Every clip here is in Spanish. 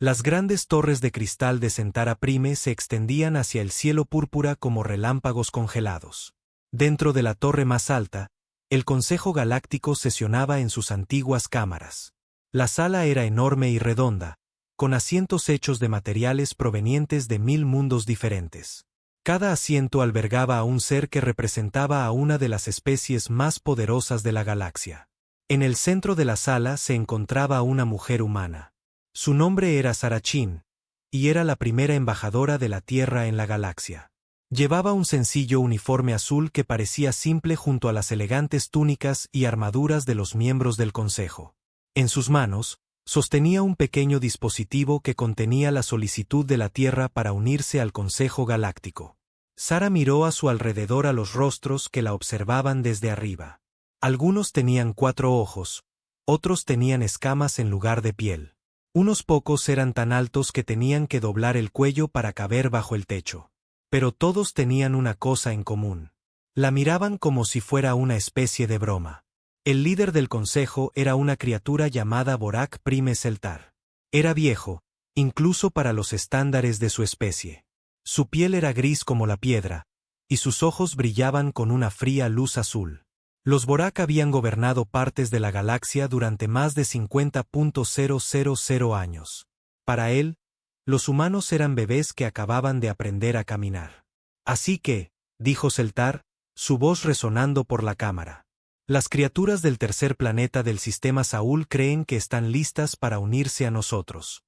Las grandes torres de cristal de Centaura Prime se extendían hacia el cielo púrpura como relámpagos congelados. Dentro de la torre más alta, el Consejo Galáctico sesionaba en sus antiguas cámaras. La sala era enorme y redonda, con asientos hechos de materiales provenientes de 1000 mundos diferentes. Cada asiento albergaba a un ser que representaba a una de las especies más poderosas de la galaxia. En el centro de la sala se encontraba una mujer humana. Su nombre era Sarachin, y era la primera embajadora de la Tierra en la galaxia. Llevaba un sencillo uniforme azul que parecía simple junto a las elegantes túnicas y armaduras de los miembros del Consejo. En sus manos, sostenía un pequeño dispositivo que contenía la solicitud de la Tierra para unirse al Consejo Galáctico. Sara miró a su alrededor a los rostros que la observaban desde arriba. Algunos tenían 4 ojos, otros tenían escamas en lugar de piel. Unos pocos eran tan altos que tenían que doblar el cuello para caber bajo el techo. Pero todos tenían una cosa en común. La miraban como si fuera una especie de broma. El líder del consejo era una criatura llamada Borak Prime Seltar. Era viejo, incluso para los estándares de su especie. Su piel era gris como la piedra, y sus ojos brillaban con una fría luz azul. Los Borak habían gobernado partes de la galaxia durante más de 50.000 años. Para él, los humanos eran bebés que acababan de aprender a caminar. Así que, dijo Seltar, su voz resonando por la cámara. Las criaturas del tercer planeta del sistema Saúl creen que están listas para unirse a nosotros.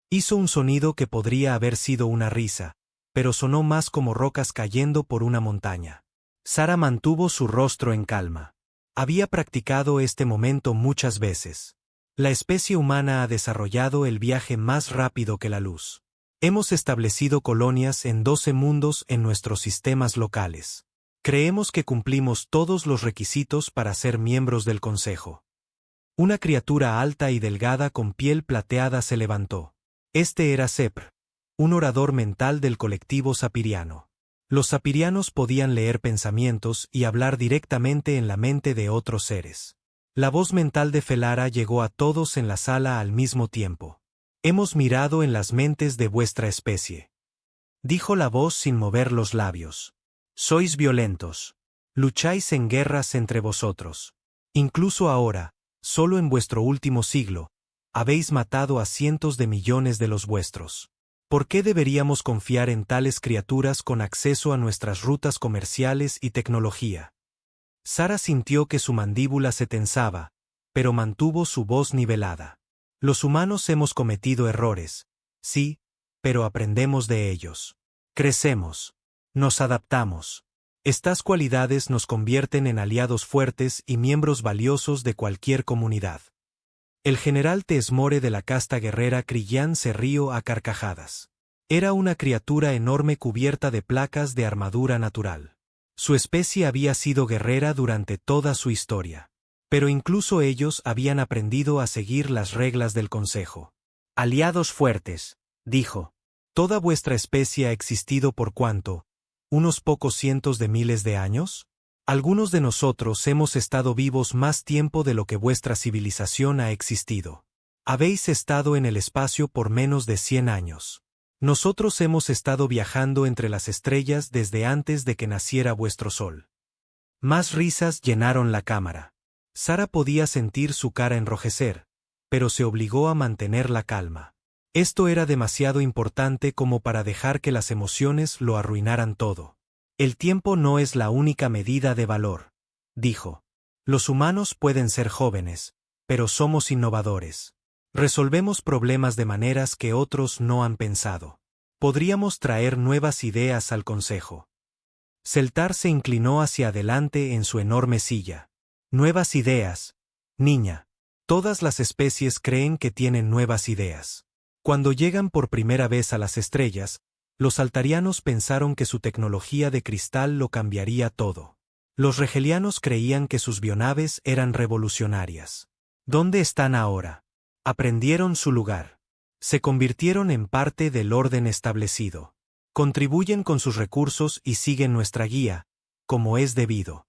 Hizo un sonido que podría haber sido una risa, pero sonó más como rocas cayendo por una montaña. Sara mantuvo su rostro en calma. Había practicado este momento muchas veces. La especie humana ha desarrollado el viaje más rápido que la luz. Hemos establecido colonias en 12 mundos en nuestros sistemas locales. Creemos que cumplimos todos los requisitos para ser miembros del Consejo. Una criatura alta y delgada con piel plateada se levantó. Este era Sepr, un orador mental del colectivo sapiriano. Los sapirianos podían leer pensamientos y hablar directamente en la mente de otros seres. La voz mental de Felara llegó a todos en la sala al mismo tiempo. Hemos mirado en las mentes de vuestra especie. Dijo la voz sin mover los labios. Sois violentos. Lucháis en guerras entre vosotros. Incluso ahora, solo en vuestro último siglo, habéis matado a cientos de millones de los vuestros. ¿Por qué deberíamos confiar en tales criaturas con acceso a nuestras rutas comerciales y tecnología? Sara sintió que su mandíbula se tensaba, pero mantuvo su voz nivelada. Los humanos hemos cometido errores, sí, pero aprendemos de ellos. Crecemos. Nos adaptamos. Estas cualidades nos convierten en aliados fuertes y miembros valiosos de cualquier comunidad. El general Tesmore de la casta guerrera Krillán se rió a carcajadas. Era una criatura enorme cubierta de placas de armadura natural. Su especie había sido guerrera durante toda su historia. Pero incluso ellos habían aprendido a seguir las reglas del Consejo. Aliados fuertes, dijo. ¿Toda vuestra especie ha existido por cuánto? ¿Unos pocos cientos de miles de años? Algunos de nosotros hemos estado vivos más tiempo de lo que vuestra civilización ha existido. Habéis estado en el espacio por menos de 100 años. Nosotros hemos estado viajando entre las estrellas desde antes de que naciera vuestro sol. Más risas llenaron la cámara. Sara podía sentir su cara enrojecer, pero se obligó a mantener la calma. Esto era demasiado importante como para dejar que las emociones lo arruinaran todo. El tiempo no es la única medida de valor, dijo. Los humanos pueden ser jóvenes, pero somos innovadores. Resolvemos problemas de maneras que otros no han pensado. Podríamos traer nuevas ideas al Consejo. Seltar se inclinó hacia adelante en su enorme silla. Nuevas ideas, niña. Todas las especies creen que tienen nuevas ideas. Cuando llegan por primera vez a las estrellas, los altarianos pensaron que su tecnología de cristal lo cambiaría todo. Los regelianos creían que sus bionaves eran revolucionarias. ¿Dónde están ahora? Aprendieron su lugar. Se convirtieron en parte del orden establecido. Contribuyen con sus recursos y siguen nuestra guía, como es debido.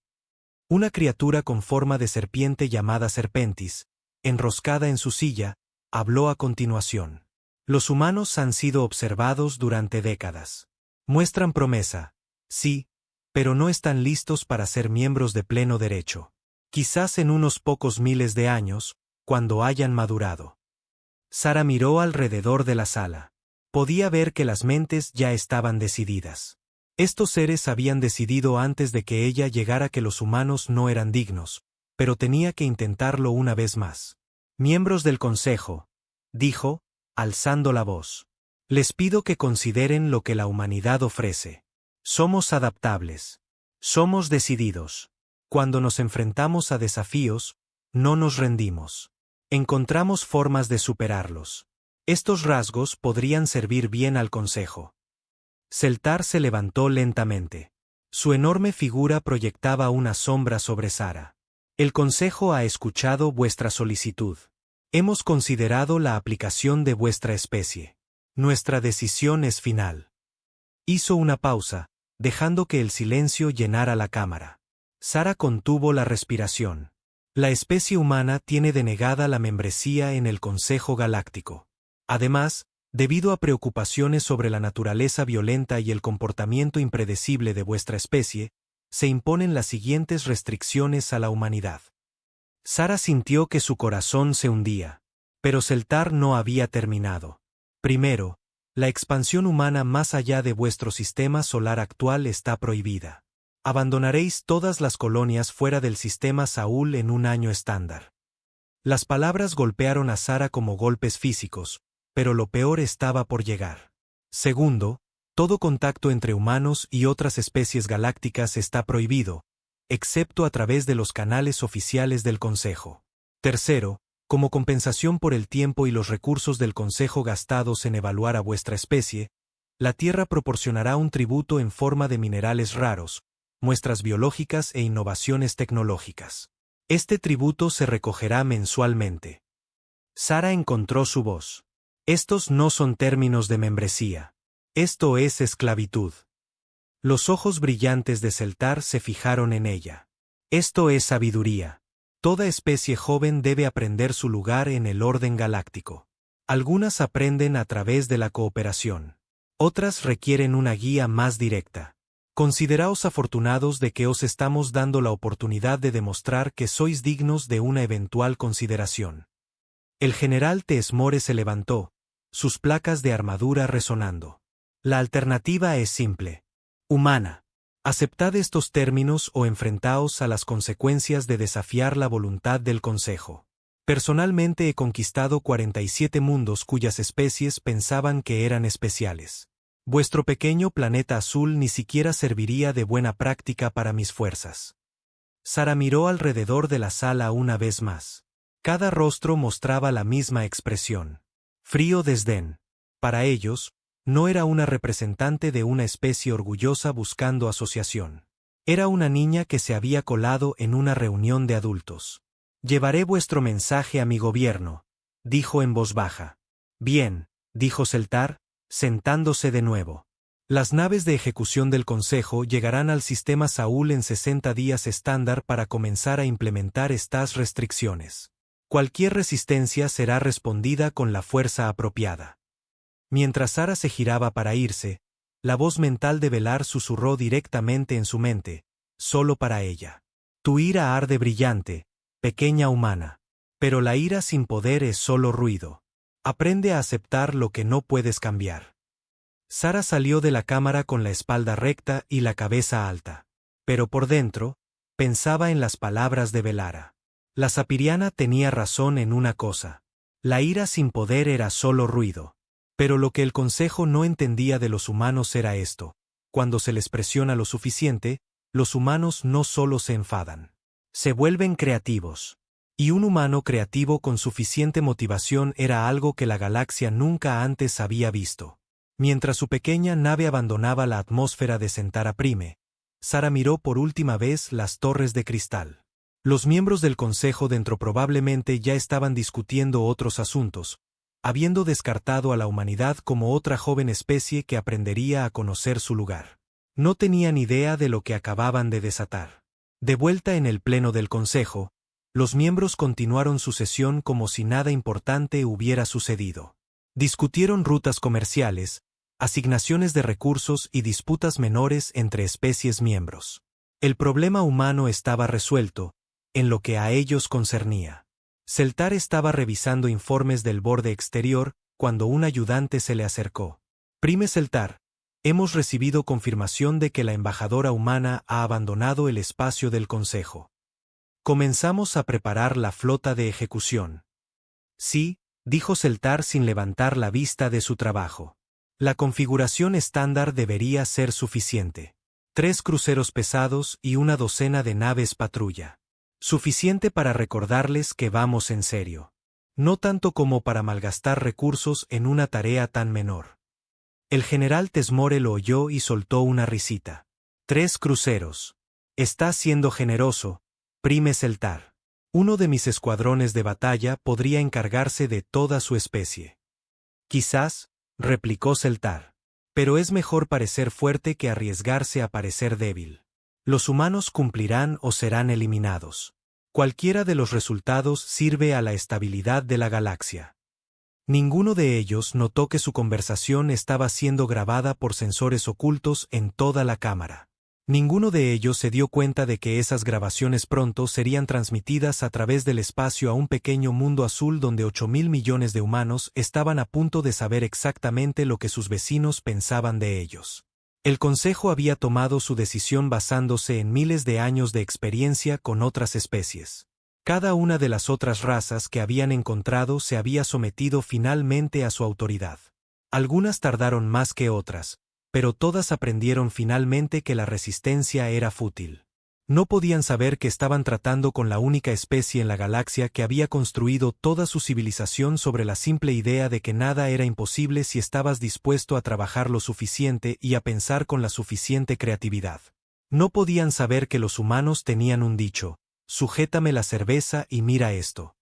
Una criatura con forma de serpiente llamada Serpentis, enroscada en su silla, habló a continuación. Los humanos han sido observados durante décadas. Muestran promesa, sí, pero no están listos para ser miembros de pleno derecho. Quizás en unos pocos miles de años, cuando hayan madurado. Sara miró alrededor de la sala. Podía ver que las mentes ya estaban decididas. Estos seres habían decidido antes de que ella llegara que los humanos no eran dignos, pero tenía que intentarlo una vez más. Miembros del Consejo, dijo, alzando la voz. Les pido que consideren lo que la humanidad ofrece. Somos adaptables. Somos decididos. Cuando nos enfrentamos a desafíos, no nos rendimos. Encontramos formas de superarlos. Estos rasgos podrían servir bien al Consejo. Seltar se levantó lentamente. Su enorme figura proyectaba una sombra sobre Sara. El Consejo ha escuchado vuestra solicitud. Hemos considerado la aplicación de vuestra especie. Nuestra decisión es final. Hizo una pausa, dejando que el silencio llenara la cámara. Sara contuvo la respiración. La especie humana tiene denegada la membresía en el Consejo Galáctico. Además, debido a preocupaciones sobre la naturaleza violenta y el comportamiento impredecible de vuestra especie, se imponen las siguientes restricciones a la humanidad. Sara sintió que su corazón se hundía. Pero Seltar no había terminado. Primero, la expansión humana más allá de vuestro sistema solar actual está prohibida. Abandonaréis todas las colonias fuera del sistema Saúl en un año estándar. Las palabras golpearon a Sara como golpes físicos, pero lo peor estaba por llegar. Segundo, todo contacto entre humanos y otras especies galácticas está prohibido, excepto a través de los canales oficiales del Consejo. Tercero, como compensación por el tiempo y los recursos del Consejo gastados en evaluar a vuestra especie, la Tierra proporcionará un tributo en forma de minerales raros, muestras biológicas e innovaciones tecnológicas. Este tributo se recogerá mensualmente. Sara encontró su voz. Estos no son términos de membresía. Esto es esclavitud. Los ojos brillantes de Seltar se fijaron en ella. Esto es sabiduría. Toda especie joven debe aprender su lugar en el orden galáctico. Algunas aprenden a través de la cooperación. Otras requieren una guía más directa. Consideraos afortunados de que os estamos dando la oportunidad de demostrar que sois dignos de una eventual consideración. El general Tesmore se levantó, sus placas de armadura resonando. La alternativa es simple. Humana. Aceptad estos términos o enfrentaos a las consecuencias de desafiar la voluntad del Consejo. Personalmente he conquistado 47 mundos cuyas especies pensaban que eran especiales. Vuestro pequeño planeta azul ni siquiera serviría de buena práctica para mis fuerzas. Sara miró alrededor de la sala una vez más. Cada rostro mostraba la misma expresión. Frío desdén. Para ellos, no era una representante de una especie orgullosa buscando asociación. Era una niña que se había colado en una reunión de adultos. Llevaré vuestro mensaje a mi gobierno, dijo en voz baja. Bien, dijo Seltar, sentándose de nuevo. Las naves de ejecución del Consejo llegarán al sistema Saúl en 60 días estándar para comenzar a implementar estas restricciones. Cualquier resistencia será respondida con la fuerza apropiada. Mientras Sara se giraba para irse, la voz mental de Velar susurró directamente en su mente, solo para ella. Tu ira arde brillante, pequeña humana. Pero la ira sin poder es solo ruido. Aprende a aceptar lo que no puedes cambiar. Sara salió de la cámara con la espalda recta y la cabeza alta. Pero por dentro, pensaba en las palabras de Velara. La Sapiriana tenía razón en una cosa. La ira sin poder era solo ruido. Pero lo que el Consejo no entendía de los humanos era esto. Cuando se les presiona lo suficiente, los humanos no solo se enfadan. Se vuelven creativos. Y un humano creativo con suficiente motivación era algo que la galaxia nunca antes había visto. Mientras su pequeña nave abandonaba la atmósfera de Centaura Prime, Sara miró por última vez las torres de cristal. Los miembros del Consejo dentro probablemente ya estaban discutiendo otros asuntos, habiendo descartado a la humanidad como otra joven especie que aprendería a conocer su lugar. No tenían idea de lo que acababan de desatar. De vuelta en el pleno del Consejo, los miembros continuaron su sesión como si nada importante hubiera sucedido. Discutieron rutas comerciales, asignaciones de recursos y disputas menores entre especies miembros. El problema humano estaba resuelto, en lo que a ellos concernía. Celtar estaba revisando informes del borde exterior cuando un ayudante se le acercó. Prime Celtar, hemos recibido confirmación de que la embajadora humana ha abandonado el espacio del Consejo. Comenzamos a preparar la flota de ejecución. Sí, dijo Celtar sin levantar la vista de su trabajo. La configuración estándar debería ser suficiente. 3 cruceros pesados y una docena de naves patrulla. Suficiente para recordarles que vamos en serio. No tanto como para malgastar recursos en una tarea tan menor. El general Tesmore lo oyó y soltó una risita. 3 cruceros. Está siendo generoso, Prime Celtar. Uno de mis escuadrones de batalla podría encargarse de toda su especie. Quizás, replicó Celtar. Pero es mejor parecer fuerte que arriesgarse a parecer débil. Los humanos cumplirán o serán eliminados. Cualquiera de los resultados sirve a la estabilidad de la galaxia. Ninguno de ellos notó que su conversación estaba siendo grabada por sensores ocultos en toda la cámara. Ninguno de ellos se dio cuenta de que esas grabaciones pronto serían transmitidas a través del espacio a un pequeño mundo azul donde 8.000 millones de humanos estaban a punto de saber exactamente lo que sus vecinos pensaban de ellos. El Consejo había tomado su decisión basándose en miles de años de experiencia con otras especies. Cada una de las otras razas que habían encontrado se había sometido finalmente a su autoridad. Algunas tardaron más que otras, pero todas aprendieron finalmente que la resistencia era fútil. No podían saber que estaban tratando con la única especie en la galaxia que había construido toda su civilización sobre la simple idea de que nada era imposible si estabas dispuesto a trabajar lo suficiente y a pensar con la suficiente creatividad. No podían saber que los humanos tenían un dicho: sujétame la cerveza y mira esto.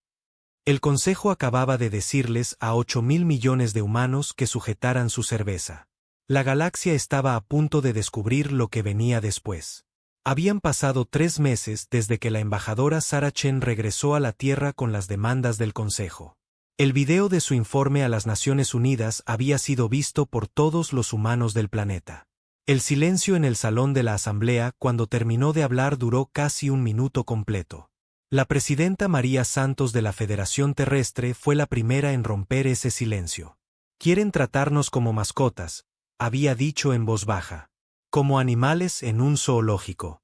El Consejo acababa de decirles a 8.000 millones de humanos que sujetaran su cerveza. La galaxia estaba a punto de descubrir lo que venía después. Habían pasado 3 meses desde que la embajadora Sarah Chen regresó a la Tierra con las demandas del Consejo. El video de su informe a las Naciones Unidas había sido visto por todos los humanos del planeta. El silencio en el salón de la Asamblea cuando terminó de hablar duró casi un minuto completo. La presidenta María Santos de la Federación Terrestre fue la primera en romper ese silencio. «Quieren tratarnos como mascotas», había dicho en voz baja. «Como animales en un zoológico».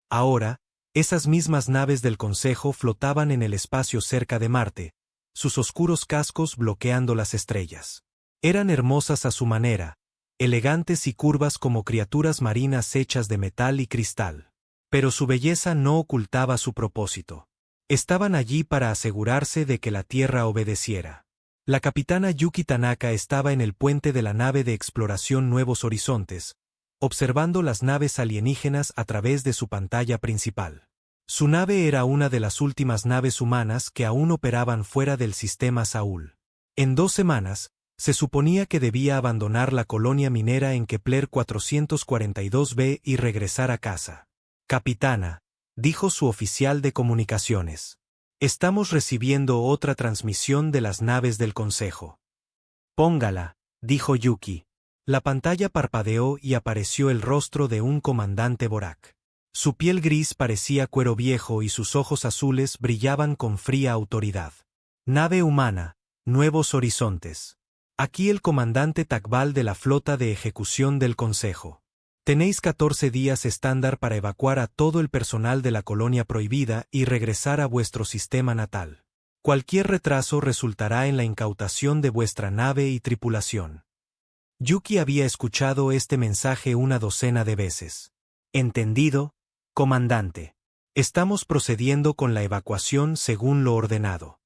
Ahora, esas mismas naves del Consejo flotaban en el espacio cerca de Marte, sus oscuros cascos bloqueando las estrellas. Eran hermosas a su manera, elegantes y curvas como criaturas marinas hechas de metal y cristal. Pero su belleza no ocultaba su propósito. Estaban allí para asegurarse de que la Tierra obedeciera. La capitana Yuki Tanaka estaba en el puente de la nave de exploración Nuevos Horizontes, observando las naves alienígenas a través de su pantalla principal. Su nave era una de las últimas naves humanas que aún operaban fuera del sistema Saúl. En 2 semanas, se suponía que debía abandonar la colonia minera en Kepler 442b y regresar a casa. «Capitana», dijo su oficial de comunicaciones. «Estamos recibiendo otra transmisión de las naves del Consejo». «Póngala», dijo Yuki. La pantalla parpadeó y apareció el rostro de un comandante Borak. Su piel gris parecía cuero viejo y sus ojos azules brillaban con fría autoridad. «Nave humana, Nuevos Horizontes. Aquí el comandante Takbal de la flota de ejecución del Consejo. Tenéis 14 días estándar para evacuar a todo el personal de la colonia prohibida y regresar a vuestro sistema natal. Cualquier retraso resultará en la incautación de vuestra nave y tripulación». Yuki había escuchado este mensaje una docena de veces. «Entendido, comandante. Estamos procediendo con la evacuación según lo ordenado».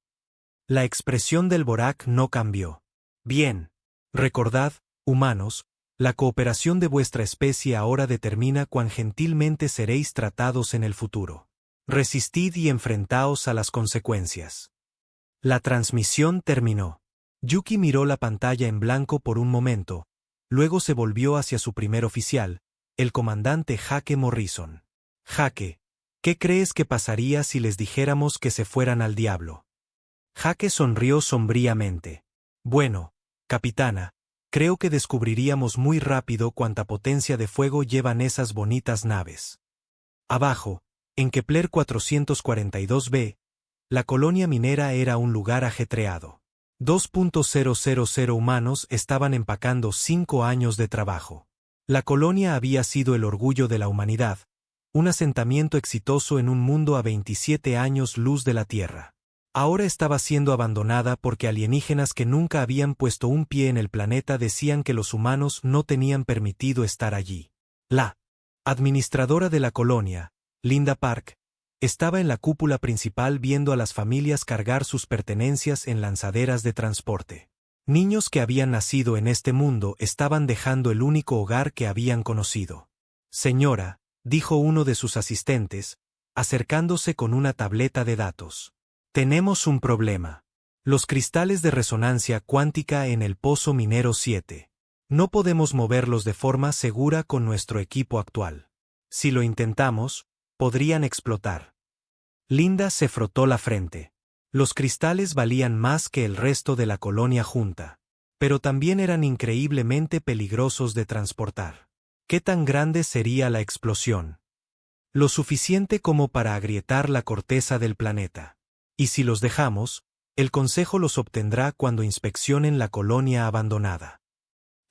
La expresión del Borak no cambió. «Bien. Recordad, humanos, la cooperación de vuestra especie ahora determina cuán gentilmente seréis tratados en el futuro. Resistid y enfrentaos a las consecuencias». La transmisión terminó. Yuki miró la pantalla en blanco por un momento, luego se volvió hacia su primer oficial, el comandante Jake Morrison. «Jake, ¿qué crees que pasaría si les dijéramos que se fueran al diablo?» Jake sonrió sombríamente. «Bueno, Capitana, creo que descubriríamos muy rápido cuánta potencia de fuego llevan esas bonitas naves. Abajo, en Kepler 442b, la colonia minera era un lugar ajetreado. 2.000 humanos estaban empacando 5 años de trabajo. La colonia había sido el orgullo de la humanidad, un asentamiento exitoso en un mundo a 27 años luz de la Tierra. Ahora estaba siendo abandonada porque alienígenas que nunca habían puesto un pie en el planeta decían que los humanos no tenían permitido estar allí. La administradora de la colonia, Linda Park, estaba en la cúpula principal viendo a las familias cargar sus pertenencias en lanzaderas de transporte. Niños que habían nacido en este mundo estaban dejando el único hogar que habían conocido. Señora, dijo uno de sus asistentes, acercándose con una tableta de datos. Tenemos un problema. Los cristales de resonancia cuántica en el pozo minero 7. No podemos moverlos de forma segura con nuestro equipo actual. Si lo intentamos, podrían explotar. Linda se frotó la frente. Los cristales valían más que el resto de la colonia junta, pero también eran increíblemente peligrosos de transportar. ¿Qué tan grande sería la explosión? Lo suficiente como para agrietar la corteza del planeta. Y si los dejamos, el Consejo los obtendrá cuando inspeccionen la colonia abandonada.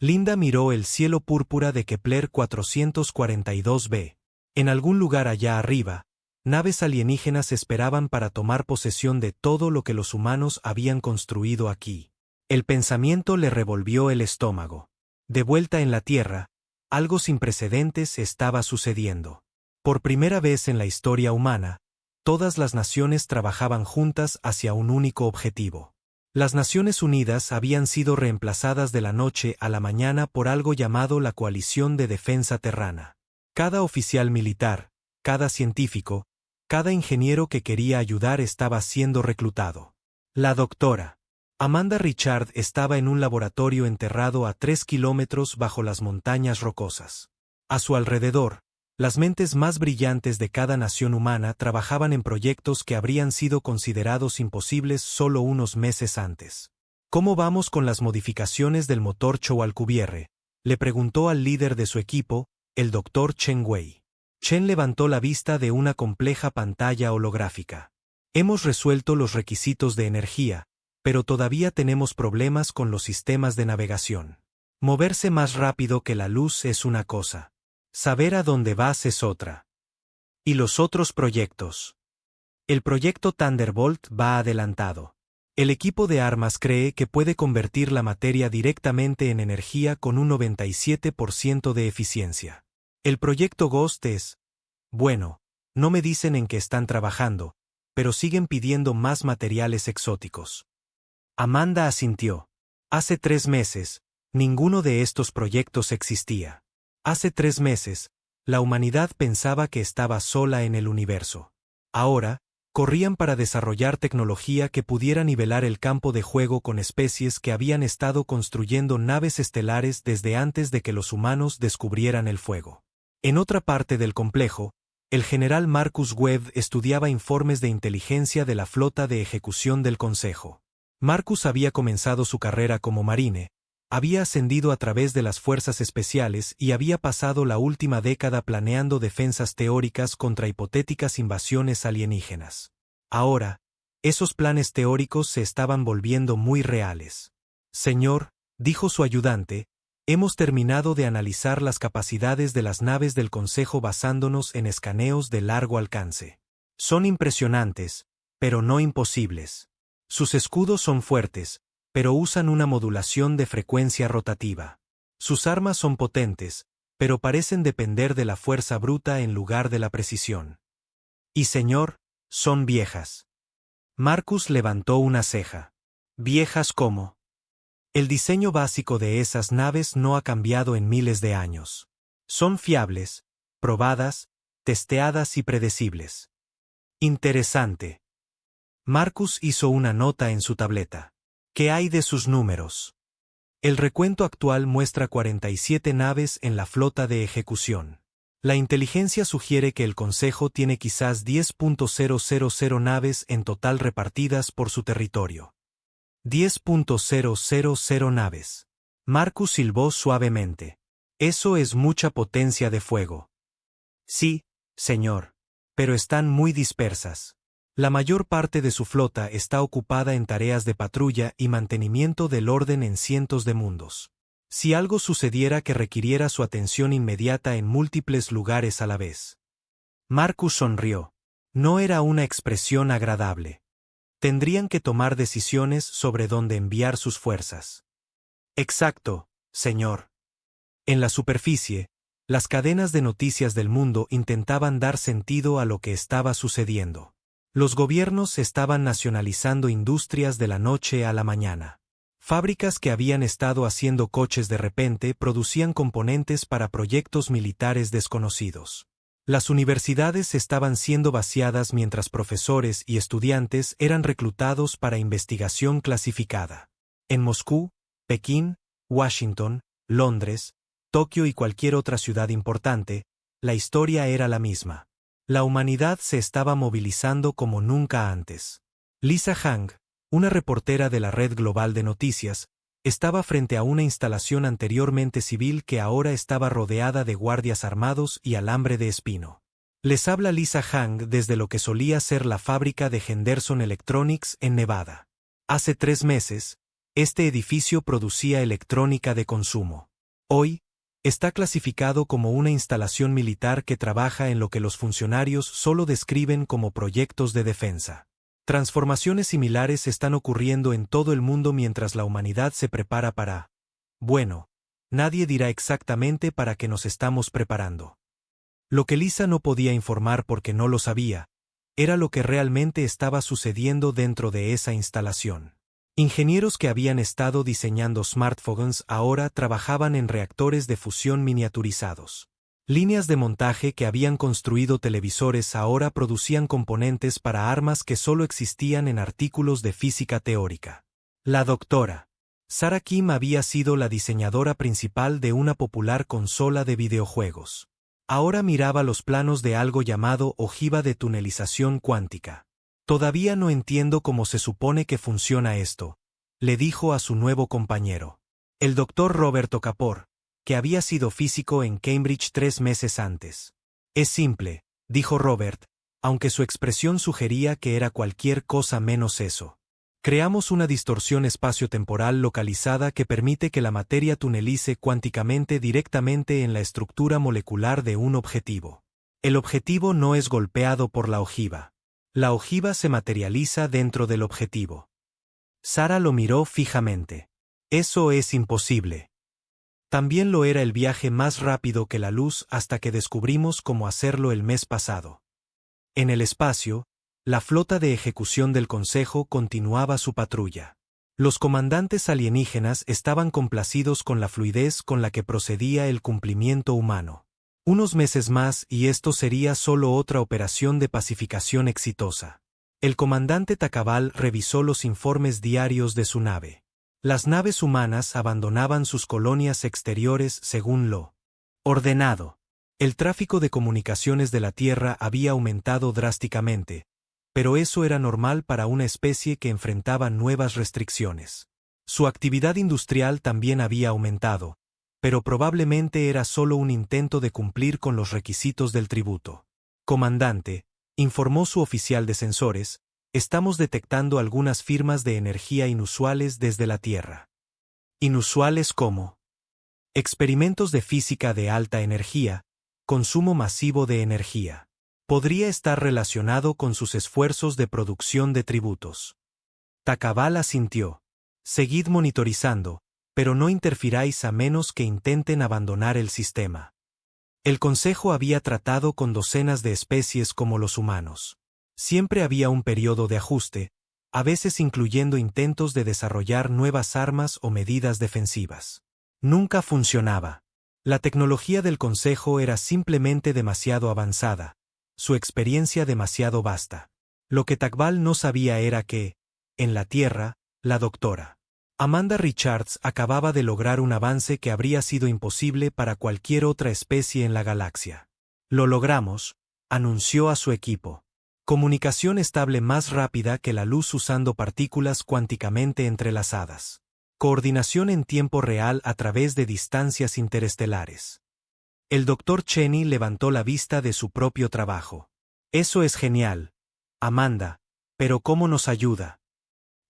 Linda miró el cielo púrpura de Kepler 442b. En algún lugar allá arriba, naves alienígenas esperaban para tomar posesión de todo lo que los humanos habían construido aquí. El pensamiento le revolvió el estómago. De vuelta en la Tierra, algo sin precedentes estaba sucediendo. Por primera vez en la historia humana, todas las naciones trabajaban juntas hacia un único objetivo. Las Naciones Unidas habían sido reemplazadas de la noche a la mañana por algo llamado la Coalición de Defensa Terrana. Cada oficial militar, cada científico, cada ingeniero que quería ayudar estaba siendo reclutado. La doctora Amanda Richard estaba en un laboratorio enterrado a 3 kilómetros bajo las montañas rocosas. A su alrededor, las mentes más brillantes de cada nación humana trabajaban en proyectos que habrían sido considerados imposibles solo unos meses antes. ¿Cómo vamos con las modificaciones del motor Chow-Alcubierre?, le preguntó al líder de su equipo, el Dr. Chen Wei. Chen levantó la vista de una compleja pantalla holográfica. Hemos resuelto los requisitos de energía, pero todavía tenemos problemas con los sistemas de navegación. Moverse más rápido que la luz es una cosa. Saber a dónde vas es otra. ¿Y los otros proyectos? El proyecto Thunderbolt va adelantado. El equipo de armas cree que puede convertir la materia directamente en energía con un 97% de eficiencia. El proyecto Ghost es... Bueno, no me dicen en qué están trabajando, pero siguen pidiendo más materiales exóticos. Amanda asintió. Hace 3 meses, ninguno de estos proyectos existía. Hace 3 meses, la humanidad pensaba que estaba sola en el universo. Ahora, corrían para desarrollar tecnología que pudiera nivelar el campo de juego con especies que habían estado construyendo naves estelares desde antes de que los humanos descubrieran el fuego. En otra parte del complejo, el general Marcus Webb estudiaba informes de inteligencia de la flota de ejecución del Consejo. Marcus había comenzado su carrera como marine, había ascendido a través de las fuerzas especiales y había pasado la última década planeando defensas teóricas contra hipotéticas invasiones alienígenas. Ahora, esos planes teóricos se estaban volviendo muy reales. Señor, dijo su ayudante, hemos terminado de analizar las capacidades de las naves del Consejo basándonos en escaneos de largo alcance. Son impresionantes, pero no imposibles. Sus escudos son fuertes, pero usan una modulación de frecuencia rotativa. Sus armas son potentes, pero parecen depender de la fuerza bruta en lugar de la precisión. Y señor, son viejas. Marcus levantó una ceja. ¿Viejas cómo? El diseño básico de esas naves no ha cambiado en miles de años. Son fiables, probadas, testeadas y predecibles. Interesante. Marcus hizo una nota en su tableta. ¿Qué hay de sus números? El recuento actual muestra 47 naves en la flota de ejecución. La inteligencia sugiere que el Consejo tiene quizás 10.000 naves en total repartidas por su territorio. 10.000 naves. Marcus silbó suavemente. Eso es mucha potencia de fuego. Sí, señor. Pero están muy dispersas. La mayor parte de su flota está ocupada en tareas de patrulla y mantenimiento del orden en cientos de mundos. Si algo sucediera que requiriera su atención inmediata en múltiples lugares a la vez. Marcus sonrió. No era una expresión agradable. Tendrían que tomar decisiones sobre dónde enviar sus fuerzas. Exacto, señor. En la superficie, las cadenas de noticias del mundo intentaban dar sentido a lo que estaba sucediendo. Los gobiernos estaban nacionalizando industrias de la noche a la mañana. Fábricas que habían estado haciendo coches de repente producían componentes para proyectos militares desconocidos. Las universidades estaban siendo vaciadas mientras profesores y estudiantes eran reclutados para investigación clasificada. En Moscú, Pekín, Washington, Londres, Tokio y cualquier otra ciudad importante, la historia era la misma. La humanidad se estaba movilizando como nunca antes. Lisa Hang, una reportera de la red global de noticias, estaba frente a una instalación anteriormente civil que ahora estaba rodeada de guardias armados y alambre de espino. Les habla Lisa Hang desde lo que solía ser la fábrica de Henderson Electronics en Nevada. Hace 3 meses, este edificio producía electrónica de consumo. Hoy, está clasificado como una instalación militar que trabaja en lo que los funcionarios solo describen como proyectos de defensa. Transformaciones similares están ocurriendo en todo el mundo mientras la humanidad se prepara para... Bueno, nadie dirá exactamente para qué nos estamos preparando. Lo que Lisa no podía informar porque no lo sabía, era lo que realmente estaba sucediendo dentro de esa instalación. Ingenieros que habían estado diseñando smartphones ahora trabajaban en reactores de fusión miniaturizados. Líneas de montaje que habían construido televisores ahora producían componentes para armas que solo existían en artículos de física teórica. La doctora Sarah Kim había sido la diseñadora principal de una popular consola de videojuegos. Ahora miraba los planos de algo llamado ojiva de tunelización cuántica. Todavía no entiendo cómo se supone que funciona esto, le dijo a su nuevo compañero. El doctor Roberto Kapor, que había sido físico en Cambridge 3 meses antes. Es simple, dijo Robert, aunque su expresión sugería que era cualquier cosa menos eso. Creamos una distorsión espacio-temporal localizada que permite que la materia tunelice cuánticamente directamente en la estructura molecular de un objetivo. El objetivo no es golpeado por la ojiva. La ojiva se materializa dentro del objetivo. Sarah lo miró fijamente. Eso es imposible. También lo era el viaje más rápido que la luz hasta que descubrimos cómo hacerlo el mes pasado. En el espacio, la flota de ejecución del Consejo continuaba su patrulla. Los comandantes alienígenas estaban complacidos con la fluidez con la que procedía el cumplimiento humano. Unos meses más y esto sería solo otra operación de pacificación exitosa. El comandante Takabal revisó los informes diarios de su nave. Las naves humanas abandonaban sus colonias exteriores según lo ordenado. El tráfico de comunicaciones de la Tierra había aumentado drásticamente, pero eso era normal para una especie que enfrentaba nuevas restricciones. Su actividad industrial también había aumentado, pero probablemente era solo un intento de cumplir con los requisitos del tributo. Comandante, informó su oficial de sensores, estamos detectando algunas firmas de energía inusuales desde la Tierra. ¿Inusuales cómo? Experimentos de física de alta energía, consumo masivo de energía. Podría estar relacionado con sus esfuerzos de producción de tributos. Takabal asintió. Seguid monitorizando, pero no interfiráis a menos que intenten abandonar el sistema. El Consejo había tratado con docenas de especies como los humanos. Siempre había un periodo de ajuste, a veces incluyendo intentos de desarrollar nuevas armas o medidas defensivas. Nunca funcionaba. La tecnología del Consejo era simplemente demasiado avanzada, su experiencia demasiado vasta. Lo que Takbal no sabía era que, en la Tierra, la doctora Amanda Richards acababa de lograr un avance que habría sido imposible para cualquier otra especie en la galaxia. Lo logramos, anunció a su equipo. Comunicación estable más rápida que la luz usando partículas cuánticamente entrelazadas. Coordinación en tiempo real a través de distancias interestelares. El Dr. Cheney levantó la vista de su propio trabajo. Eso es genial, Amanda, pero ¿cómo nos ayuda?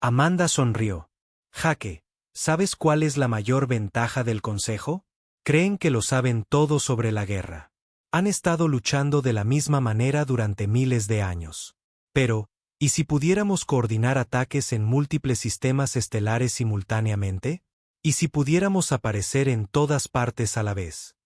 Amanda sonrió. Jaque, ¿sabes cuál es la mayor ventaja del Consejo? Creen que lo saben todo sobre la guerra. Han estado luchando de la misma manera durante miles de años. Pero, ¿y si pudiéramos coordinar ataques en múltiples sistemas estelares simultáneamente? ¿Y si pudiéramos aparecer en todas partes a la vez?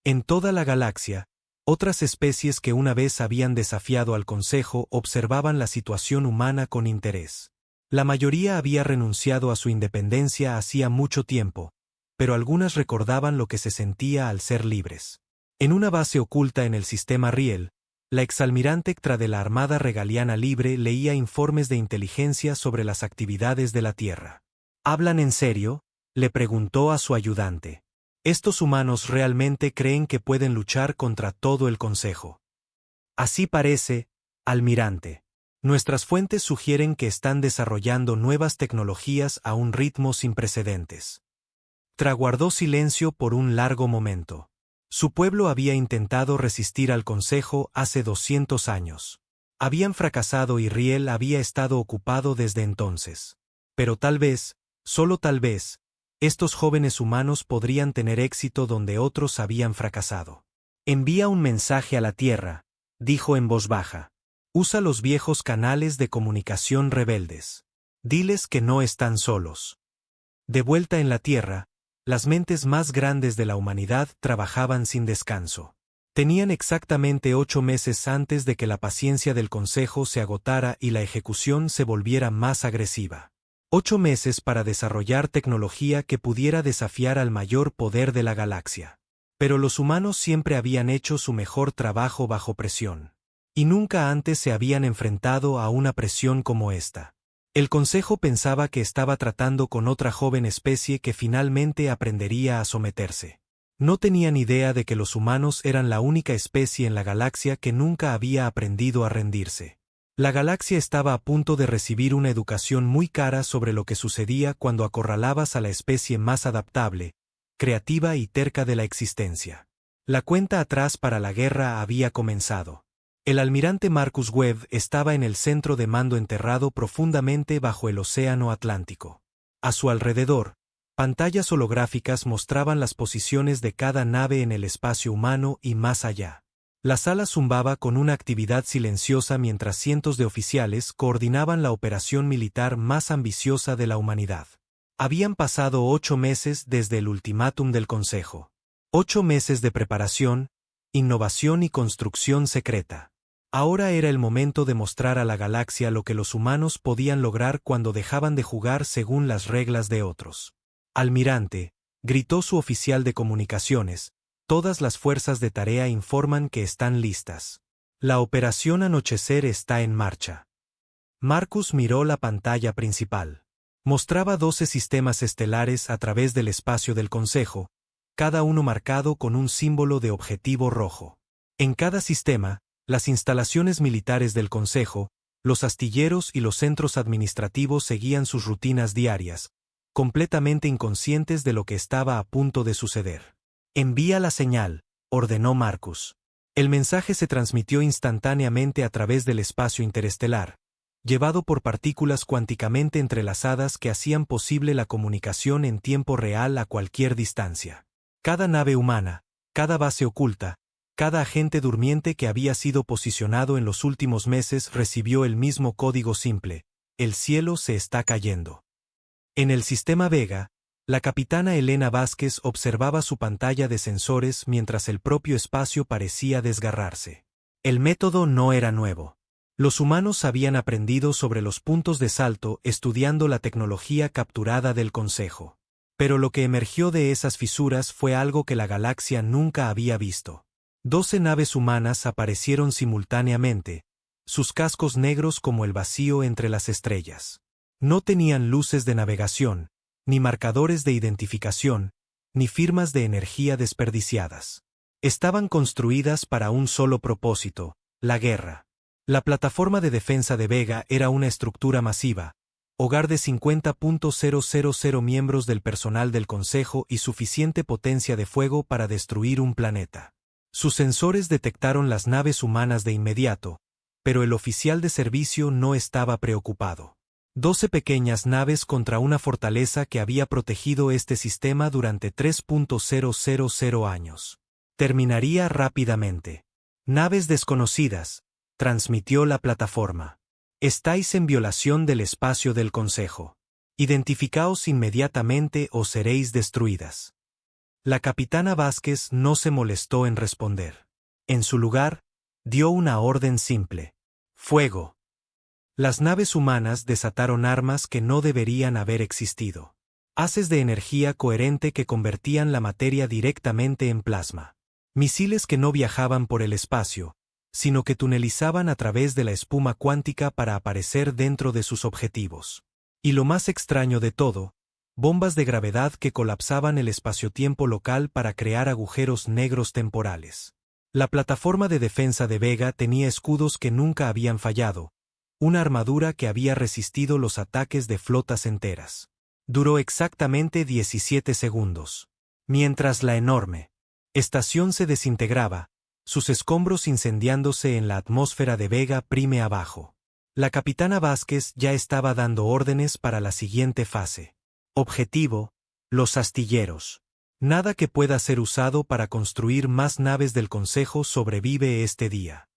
En toda la galaxia, otras especies que una vez habían desafiado al Consejo observaban la situación humana con interés. La mayoría había renunciado a su independencia hacía mucho tiempo, pero algunas recordaban lo que se sentía al ser libres. En una base oculta en el sistema Riel, la exalmirante Ctra de la Armada Regaliana Libre leía informes de inteligencia sobre las actividades de la Tierra. ¿Hablan en serio?, le preguntó a su ayudante. ¿Estos humanos realmente creen que pueden luchar contra todo el Consejo? Así parece, almirante. Nuestras fuentes sugieren que están desarrollando nuevas tecnologías a un ritmo sin precedentes. Ctra guardó silencio por un largo momento. Su pueblo había intentado resistir al Consejo hace 200 años. Habían fracasado y Riel había estado ocupado desde entonces. Pero tal vez, solo tal vez, estos jóvenes humanos podrían tener éxito donde otros habían fracasado. Envía un mensaje a la Tierra, dijo en voz baja. Usa los viejos canales de comunicación rebeldes. Diles que no están solos. De vuelta en la Tierra, las mentes más grandes de la humanidad trabajaban sin descanso. Tenían exactamente 8 meses antes de que la paciencia del Consejo se agotara y la ejecución se volviera más agresiva. 8 meses para desarrollar tecnología que pudiera desafiar al mayor poder de la galaxia. Pero los humanos siempre habían hecho su mejor trabajo bajo presión. Y nunca antes se habían enfrentado a una presión como esta. El Consejo pensaba que estaba tratando con otra joven especie que finalmente aprendería a someterse. No tenían idea de que los humanos eran la única especie en la galaxia que nunca había aprendido a rendirse. La galaxia estaba a punto de recibir una educación muy cara sobre lo que sucedía cuando acorralabas a la especie más adaptable, creativa y terca de la existencia. La cuenta atrás para la guerra había comenzado. El almirante Marcus Webb estaba en el centro de mando enterrado profundamente bajo el océano Atlántico. A su alrededor, pantallas holográficas mostraban las posiciones de cada nave en el espacio humano y más allá. La sala zumbaba con una actividad silenciosa mientras cientos de oficiales coordinaban la operación militar más ambiciosa de la humanidad. Habían pasado 8 meses desde el ultimátum del Consejo. 8 meses de preparación, innovación y construcción secreta. Ahora era el momento de mostrar a la galaxia lo que los humanos podían lograr cuando dejaban de jugar según las reglas de otros. Almirante, gritó su oficial de comunicaciones, todas las fuerzas de tarea informan que están listas. La operación Anochecer está en marcha. Marcus miró la pantalla principal. Mostraba 12 sistemas estelares a través del espacio del Consejo, cada uno marcado con un símbolo de objetivo rojo. En cada sistema, las instalaciones militares del Consejo, los astilleros y los centros administrativos seguían sus rutinas diarias, completamente inconscientes de lo que estaba a punto de suceder. Envía la señal, ordenó Marcus. El mensaje se transmitió instantáneamente a través del espacio interestelar, llevado por partículas cuánticamente entrelazadas que hacían posible la comunicación en tiempo real a cualquier distancia. Cada nave humana, cada base oculta, cada agente durmiente que había sido posicionado en los últimos meses recibió el mismo código simple: el cielo se está cayendo. En el sistema Vega, la capitana Elena Vázquez observaba su pantalla de sensores mientras el propio espacio parecía desgarrarse. El método no era nuevo. Los humanos habían aprendido sobre los puntos de salto estudiando la tecnología capturada del Consejo. Pero lo que emergió de esas fisuras fue algo que la galaxia nunca había visto. 12 naves humanas aparecieron simultáneamente, sus cascos negros como el vacío entre las estrellas. No tenían luces de navegación, ni marcadores de identificación, ni firmas de energía desperdiciadas. Estaban construidas para un solo propósito: la guerra. La plataforma de defensa de Vega era una estructura masiva, hogar de 50.000 miembros del personal del Consejo y suficiente potencia de fuego para destruir un planeta. Sus sensores detectaron las naves humanas de inmediato, pero el oficial de servicio no estaba preocupado. 12 pequeñas naves contra una fortaleza que había protegido este sistema durante 3.000 años. Terminaría rápidamente. Naves desconocidas, transmitió la plataforma. Estáis en violación del espacio del Consejo. Identificaos inmediatamente o seréis destruidas. La capitana Vázquez no se molestó en responder. En su lugar, dio una orden simple. Fuego. Las naves humanas desataron armas que no deberían haber existido. Haces de energía coherente que convertían la materia directamente en plasma. Misiles que no viajaban por el espacio, sino que tunelizaban a través de la espuma cuántica para aparecer dentro de sus objetivos. Y lo más extraño de todo, bombas de gravedad que colapsaban el espaciotiempo local para crear agujeros negros temporales. La plataforma de defensa de Vega tenía escudos que nunca habían fallado, una armadura que había resistido los ataques de flotas enteras. Duró exactamente 17 segundos. Mientras la enorme estación se desintegraba, sus escombros incendiándose en la atmósfera de Vega Prime abajo. La capitana Vázquez ya estaba dando órdenes para la siguiente fase. Objetivo: los astilleros. Nada que pueda ser usado para construir más naves del Consejo sobrevive este día.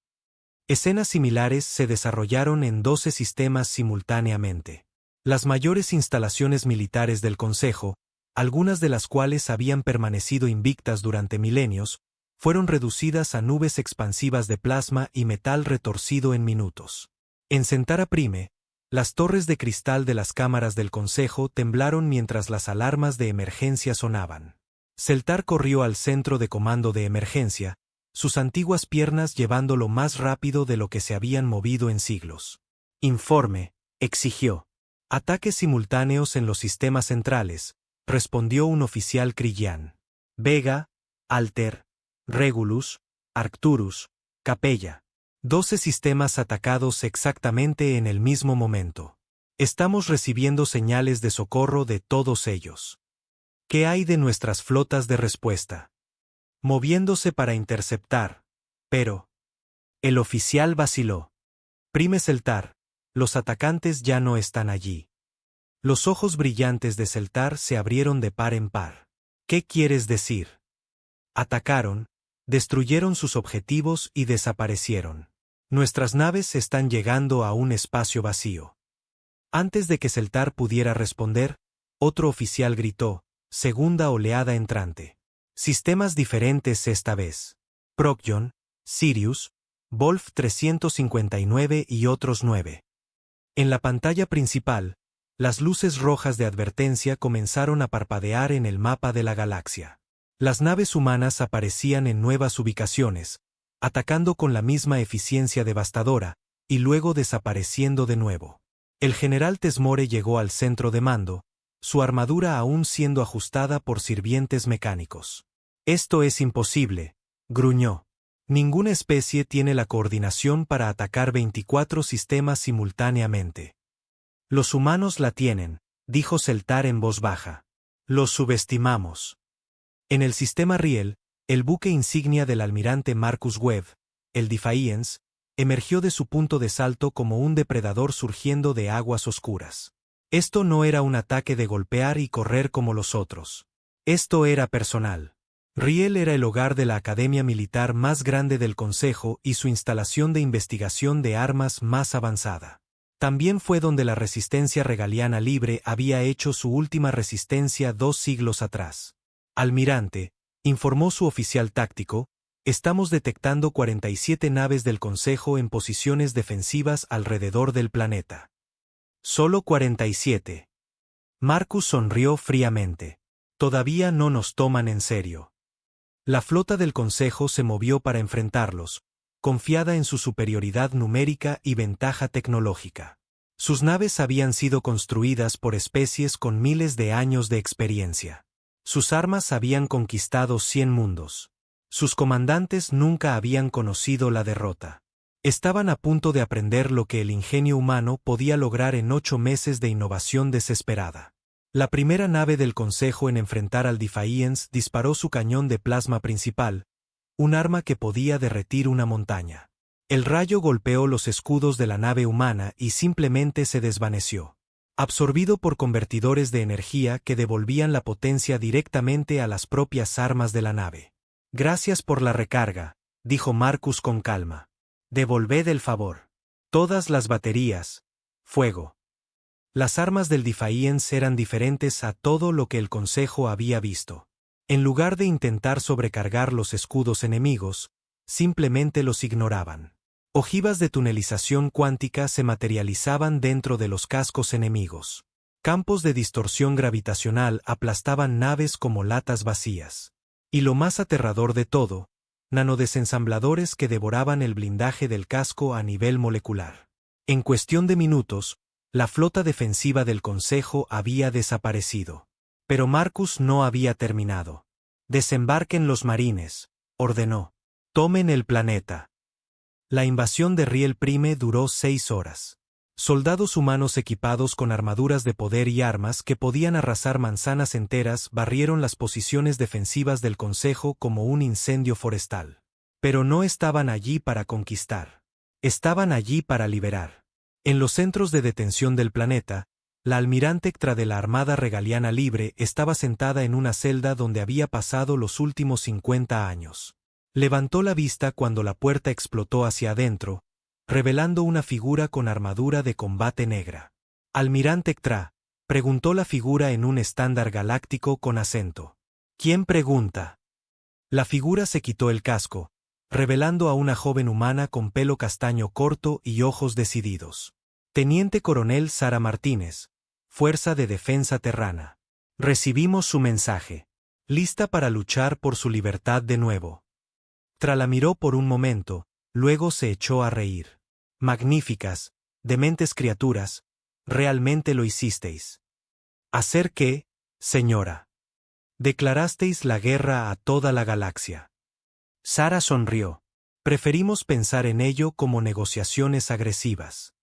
Escenas similares se desarrollaron en 12 sistemas simultáneamente. Las mayores instalaciones militares del Consejo, algunas de las cuales habían permanecido invictas durante milenios, fueron reducidas a nubes expansivas de plasma y metal retorcido en minutos. En Centaura Prime, las torres de cristal de las cámaras del Consejo temblaron mientras las alarmas de emergencia sonaban. Celtar corrió al centro de comando de emergencia, sus antiguas piernas llevándolo más rápido de lo que se habían movido en siglos. Informe, exigió. Ataques simultáneos en los sistemas centrales, respondió un oficial Kryllian. Vega, Alter, Regulus, Arcturus, Capella. 12 sistemas atacados exactamente en el mismo momento. Estamos recibiendo señales de socorro de todos ellos. ¿Qué hay de nuestras flotas de respuesta? Moviéndose para interceptar, pero... El oficial vaciló. Prime Celtar, los atacantes ya no están allí. Los ojos brillantes de Celtar se abrieron de par en par. ¿Qué quieres decir? Atacaron, destruyeron sus objetivos y desaparecieron. Nuestras naves están llegando a un espacio vacío. Antes de que Celtar pudiera responder, otro oficial gritó: segunda oleada entrante. Sistemas diferentes esta vez. Procyon, Sirius, Wolf 359 y otros 9. En la pantalla principal, las luces rojas de advertencia comenzaron a parpadear en el mapa de la galaxia. Las naves humanas aparecían en nuevas ubicaciones, atacando con la misma eficiencia devastadora, y luego desapareciendo de nuevo. El general Tesmore llegó al centro de mando, su armadura aún siendo ajustada por sirvientes mecánicos. Esto es imposible, gruñó. Ninguna especie tiene la coordinación para atacar 24 sistemas simultáneamente. Los humanos la tienen, dijo Celtar en voz baja. Los subestimamos. En el sistema Riel, el buque insignia del almirante Marcus Webb, el Defiance, emergió de su punto de salto como un depredador surgiendo de aguas oscuras. Esto no era un ataque de golpear y correr como los otros. Esto era personal. Riel era el hogar de la academia militar más grande del Consejo y su instalación de investigación de armas más avanzada. También fue donde la resistencia regaliana libre había hecho su última resistencia 2 siglos atrás. Almirante, informó su oficial táctico, estamos detectando 47 naves del Consejo en posiciones defensivas alrededor del planeta. Solo 47. Marcus sonrió fríamente. Todavía no nos toman en serio. La flota del Consejo se movió para enfrentarlos, confiada en su superioridad numérica y ventaja tecnológica. Sus naves habían sido construidas por especies con miles de años de experiencia. Sus armas habían conquistado 100 mundos. Sus comandantes nunca habían conocido la derrota. Estaban a punto de aprender lo que el ingenio humano podía lograr en 8 meses de innovación desesperada. La primera nave del Consejo en enfrentar al Defiance disparó su cañón de plasma principal, un arma que podía derretir una montaña. El rayo golpeó los escudos de la nave humana y simplemente se desvaneció, absorbido por convertidores de energía que devolvían la potencia directamente a las propias armas de la nave. «Gracias por la recarga», dijo Marcus con calma. «Devolved el favor. Todas las baterías. Fuego». Las armas del Defiance eran diferentes a todo lo que el Consejo había visto. En lugar de intentar sobrecargar los escudos enemigos, simplemente los ignoraban. Ojivas de tunelización cuántica se materializaban dentro de los cascos enemigos. Campos de distorsión gravitacional aplastaban naves como latas vacías. Y lo más aterrador de todo, nanodesensambladores que devoraban el blindaje del casco a nivel molecular. En cuestión de minutos, la flota defensiva del Consejo había desaparecido. Pero Marcus no había terminado. «Desembarquen los marines», ordenó. «Tomen el planeta». La invasión de Riel Prime duró 6 horas. Soldados humanos equipados con armaduras de poder y armas que podían arrasar manzanas enteras barrieron las posiciones defensivas del Consejo como un incendio forestal. Pero no estaban allí para conquistar. Estaban allí para liberar. En los centros de detención del planeta, la almirante Ctra de la Armada Regaliana Libre estaba sentada en una celda donde había pasado los últimos 50 años. Levantó la vista cuando la puerta explotó hacia adentro, revelando una figura con armadura de combate negra. «Almirante Ctra», preguntó la figura en un estándar galáctico con acento. «¿Quién pregunta?» La figura se quitó el casco, revelando a una joven humana con pelo castaño corto y ojos decididos. «Teniente Coronel Sara Martínez, Fuerza de Defensa Terrana. Recibimos su mensaje. Lista para luchar por su libertad de nuevo». Ctra la miró por un momento, luego se echó a reír. «Magníficas, dementes criaturas, realmente lo hicisteis». «¿Hacer qué, señora?» «Declarasteis la guerra a toda la galaxia». Sara sonrió. «Preferimos pensar en ello como negociaciones agresivas».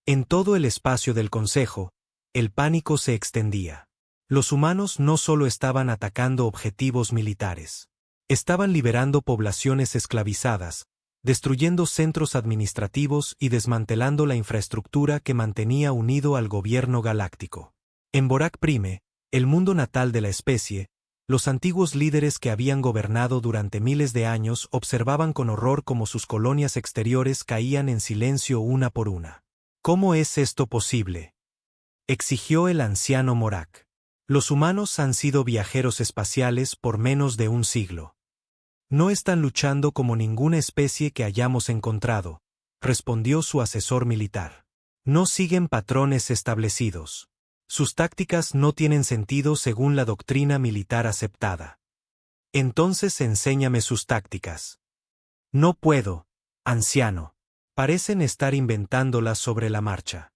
En todo el espacio del Consejo, el pánico se extendía. Los humanos no solo estaban atacando objetivos militares. Estaban liberando poblaciones esclavizadas, destruyendo centros administrativos y desmantelando la infraestructura que mantenía unido al gobierno galáctico. En Vorak Prime, el mundo natal de la especie, los antiguos líderes que habían gobernado durante miles de años observaban con horror cómo sus colonias exteriores caían en silencio una por una. «¿Cómo es esto posible?», exigió el anciano Morak. «Los humanos han sido viajeros espaciales por menos de un siglo. No están luchando como ninguna especie que hayamos encontrado», respondió su asesor militar. «No siguen patrones establecidos. Sus tácticas no tienen sentido según la doctrina militar aceptada». «Entonces enséñame sus tácticas». «No puedo, anciano. Parecen estar inventándolas sobre la marcha».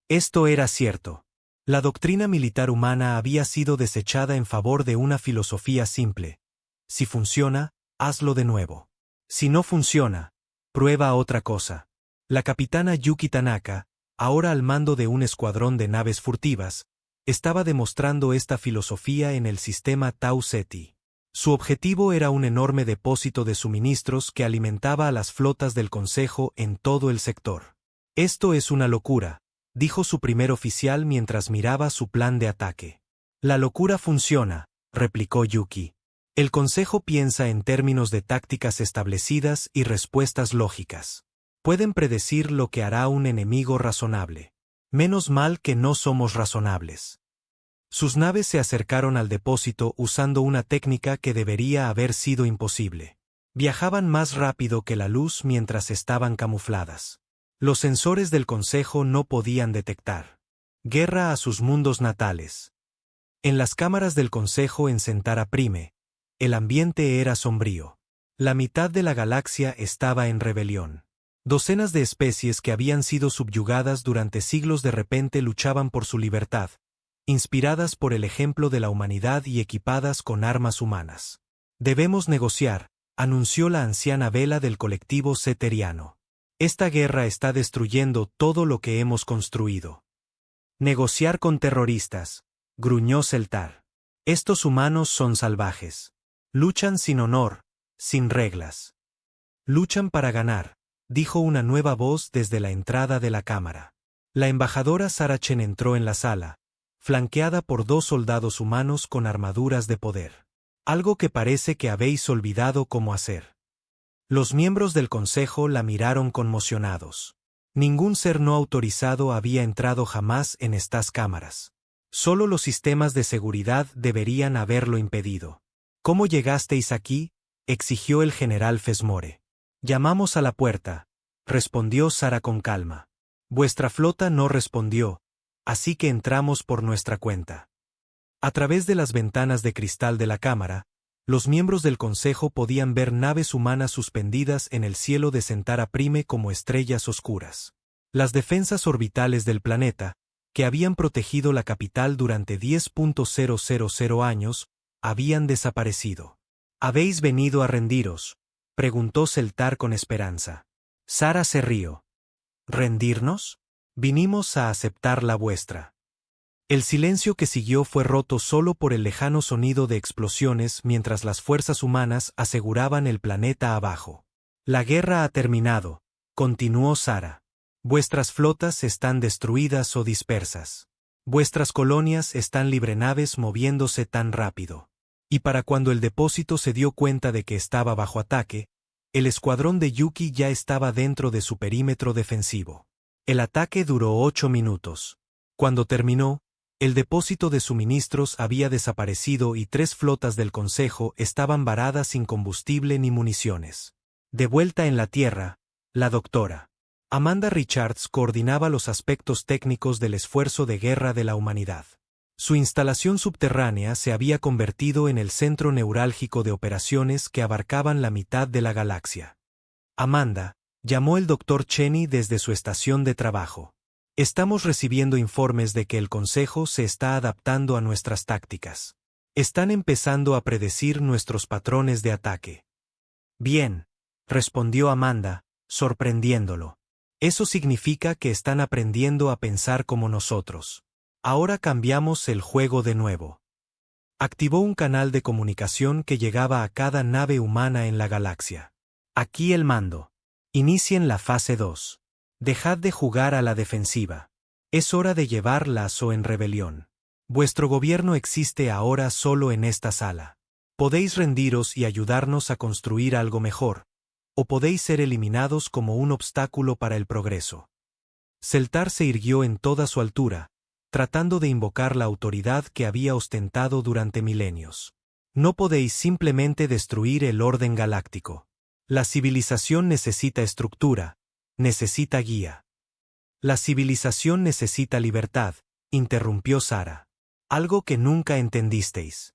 Esto era cierto. La doctrina militar humana había sido desechada en favor de una filosofía simple. Si funciona, hazlo de nuevo. Si no funciona, prueba otra cosa. La capitana Yuki Tanaka, ahora al mando de un escuadrón de naves furtivas, estaba demostrando esta filosofía en el sistema Tau Ceti. Su objetivo era un enorme depósito de suministros que alimentaba a las flotas del Consejo en todo el sector. «Esto es una locura», dijo su primer oficial mientras miraba su plan de ataque. «La locura funciona», replicó Yuki. «El Consejo piensa en términos de tácticas establecidas y respuestas lógicas. Pueden predecir lo que hará un enemigo razonable. Menos mal que no somos razonables». Sus naves se acercaron al depósito usando una técnica que debería haber sido imposible. Viajaban más rápido que la luz mientras estaban camufladas. Los sensores del Consejo no podían detectar. Guerra a sus mundos natales. En las cámaras del Consejo en Centaura Prime, el ambiente era sombrío. La mitad de la galaxia estaba en rebelión. Docenas de especies que habían sido subyugadas durante siglos de repente luchaban por su libertad, inspiradas por el ejemplo de la humanidad y equipadas con armas humanas. «Debemos negociar», anunció la anciana Vela del colectivo ceteriano. Esta guerra está destruyendo todo lo que hemos construido. Negociar con terroristas, gruñó Celtar. Estos humanos son salvajes. Luchan sin honor, sin reglas. Luchan para ganar, dijo una nueva voz desde la entrada de la cámara. La embajadora Sarachen entró en la sala, flanqueada por 2 soldados humanos con armaduras de poder. Algo que parece que habéis olvidado cómo hacer. Los miembros del consejo la miraron conmocionados. Ningún ser no autorizado había entrado jamás en estas cámaras. Solo los sistemas de seguridad deberían haberlo impedido. ¿Cómo llegasteis aquí?, exigió el general Fesmore. Llamamos a la puerta, respondió Sara con calma. Vuestra flota no respondió, así que entramos por nuestra cuenta. A través de las ventanas de cristal de la cámara, los miembros del consejo podían ver naves humanas suspendidas en el cielo de Centaura Prime como estrellas oscuras. Las defensas orbitales del planeta, que habían protegido la capital durante 10.000 años, habían desaparecido. ¿Habéis venido a rendiros?, preguntó Celtar con esperanza. Sara se rió. ¿Rendirnos? Vinimos a aceptar la vuestra. El silencio que siguió fue roto solo por el lejano sonido de explosiones mientras las fuerzas humanas aseguraban el planeta abajo. La guerra ha terminado, continuó Sara. Vuestras flotas están destruidas o dispersas. Vuestras colonias están librenaves moviéndose tan rápido. Y para cuando el depósito se dio cuenta de que estaba bajo ataque, el escuadrón de Yuki ya estaba dentro de su perímetro defensivo. El ataque duró 8 minutos. Cuando terminó, el depósito de suministros había desaparecido y 3 flotas del Consejo estaban varadas sin combustible ni municiones. De vuelta en la Tierra, la doctora Amanda Richards coordinaba los aspectos técnicos del esfuerzo de guerra de la humanidad. Su instalación subterránea se había convertido en el centro neurálgico de operaciones que abarcaban la mitad de la galaxia. Amanda, llamó el Dr. Cheney desde su estación de trabajo. Estamos recibiendo informes de que el Consejo se está adaptando a nuestras tácticas. Están empezando a predecir nuestros patrones de ataque. Bien, respondió Amanda, sorprendiéndolo. Eso significa que están aprendiendo a pensar como nosotros. Ahora cambiamos el juego de nuevo. Activó un canal de comunicación que llegaba a cada nave humana en la galaxia. Aquí el mando. Inicien la fase 2. Dejad de jugar a la defensiva. Es hora de llevar lazo en rebelión. Vuestro gobierno existe ahora solo en esta sala. Podéis rendiros y ayudarnos a construir algo mejor, o podéis ser eliminados como un obstáculo para el progreso. Celtar se irguió en toda su altura, tratando de invocar la autoridad que había ostentado durante milenios. No podéis simplemente destruir el orden galáctico. La civilización necesita estructura, necesita guía. La civilización necesita libertad, interrumpió Sara. Algo que nunca entendisteis.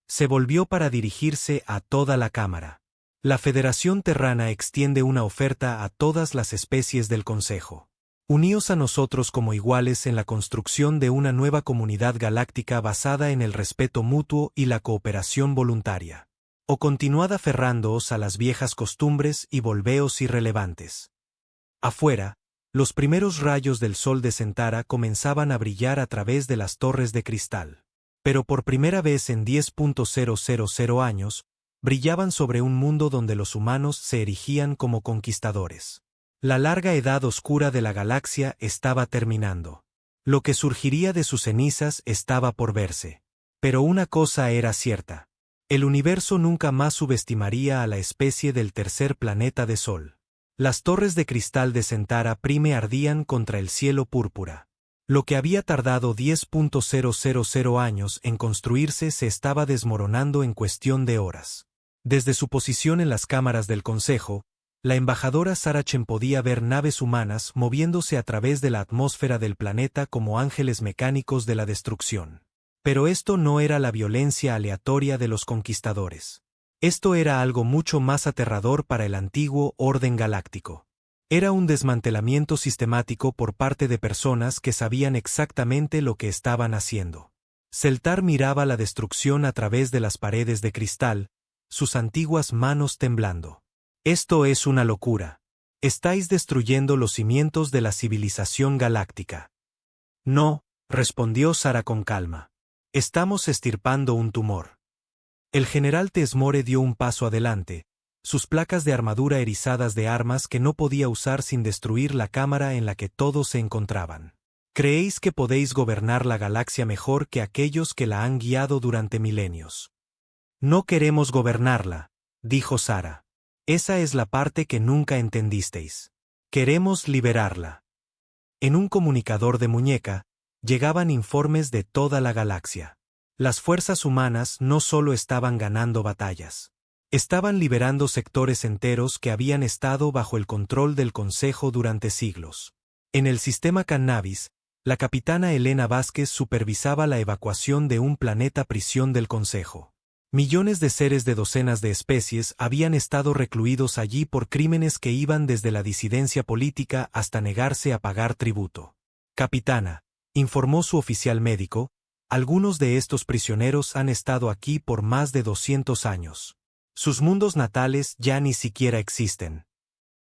Se volvió para dirigirse a toda la cámara. La Federación Terrana extiende una oferta a todas las especies del Consejo. Uníos a nosotros como iguales en la construcción de una nueva comunidad galáctica basada en el respeto mutuo y la cooperación voluntaria. O continuad aferrándoos a las viejas costumbres y volveos irrelevantes. Afuera, los primeros rayos del sol de Centaura comenzaban a brillar a través de las torres de cristal. Pero por primera vez en 10.000 años, brillaban sobre un mundo donde los humanos se erigían como conquistadores. La larga edad oscura de la galaxia estaba terminando. Lo que surgiría de sus cenizas estaba por verse. Pero una cosa era cierta. El universo nunca más subestimaría a la especie del tercer planeta de Sol. Las torres de cristal de Centaura Prime ardían contra el cielo púrpura. Lo que había tardado 10.000 años en construirse se estaba desmoronando en cuestión de horas. Desde su posición en las cámaras del Consejo, la embajadora Sarachen podía ver naves humanas moviéndose a través de la atmósfera del planeta como ángeles mecánicos de la destrucción. Pero esto no era la violencia aleatoria de los conquistadores. Esto era algo mucho más aterrador para el antiguo orden galáctico. Era un desmantelamiento sistemático por parte de personas que sabían exactamente lo que estaban haciendo. Celtar miraba la destrucción a través de las paredes de cristal, sus antiguas manos temblando. Esto es una locura. Estáis destruyendo los cimientos de la civilización galáctica. No, respondió Sara con calma. Estamos estirpando un tumor. El general Tesmore dio un paso adelante, sus placas de armadura erizadas de armas que no podía usar sin destruir la cámara en la que todos se encontraban. ¿Creéis que podéis gobernar la galaxia mejor que aquellos que la han guiado durante milenios? No queremos gobernarla, dijo Sara. Esa es la parte que nunca entendisteis. Queremos liberarla. En un comunicador de muñeca, llegaban informes de toda la galaxia. Las fuerzas humanas no solo estaban ganando batallas. Estaban liberando sectores enteros que habían estado bajo el control del Consejo durante siglos. En el sistema Cannabis, la capitana Elena Vázquez supervisaba la evacuación de un planeta prisión del Consejo. Millones de seres de docenas de especies habían estado recluidos allí por crímenes que iban desde la disidencia política hasta negarse a pagar tributo. Capitana, informó su oficial médico, algunos de estos prisioneros han estado aquí por más de 200 años. Sus mundos natales ya ni siquiera existen.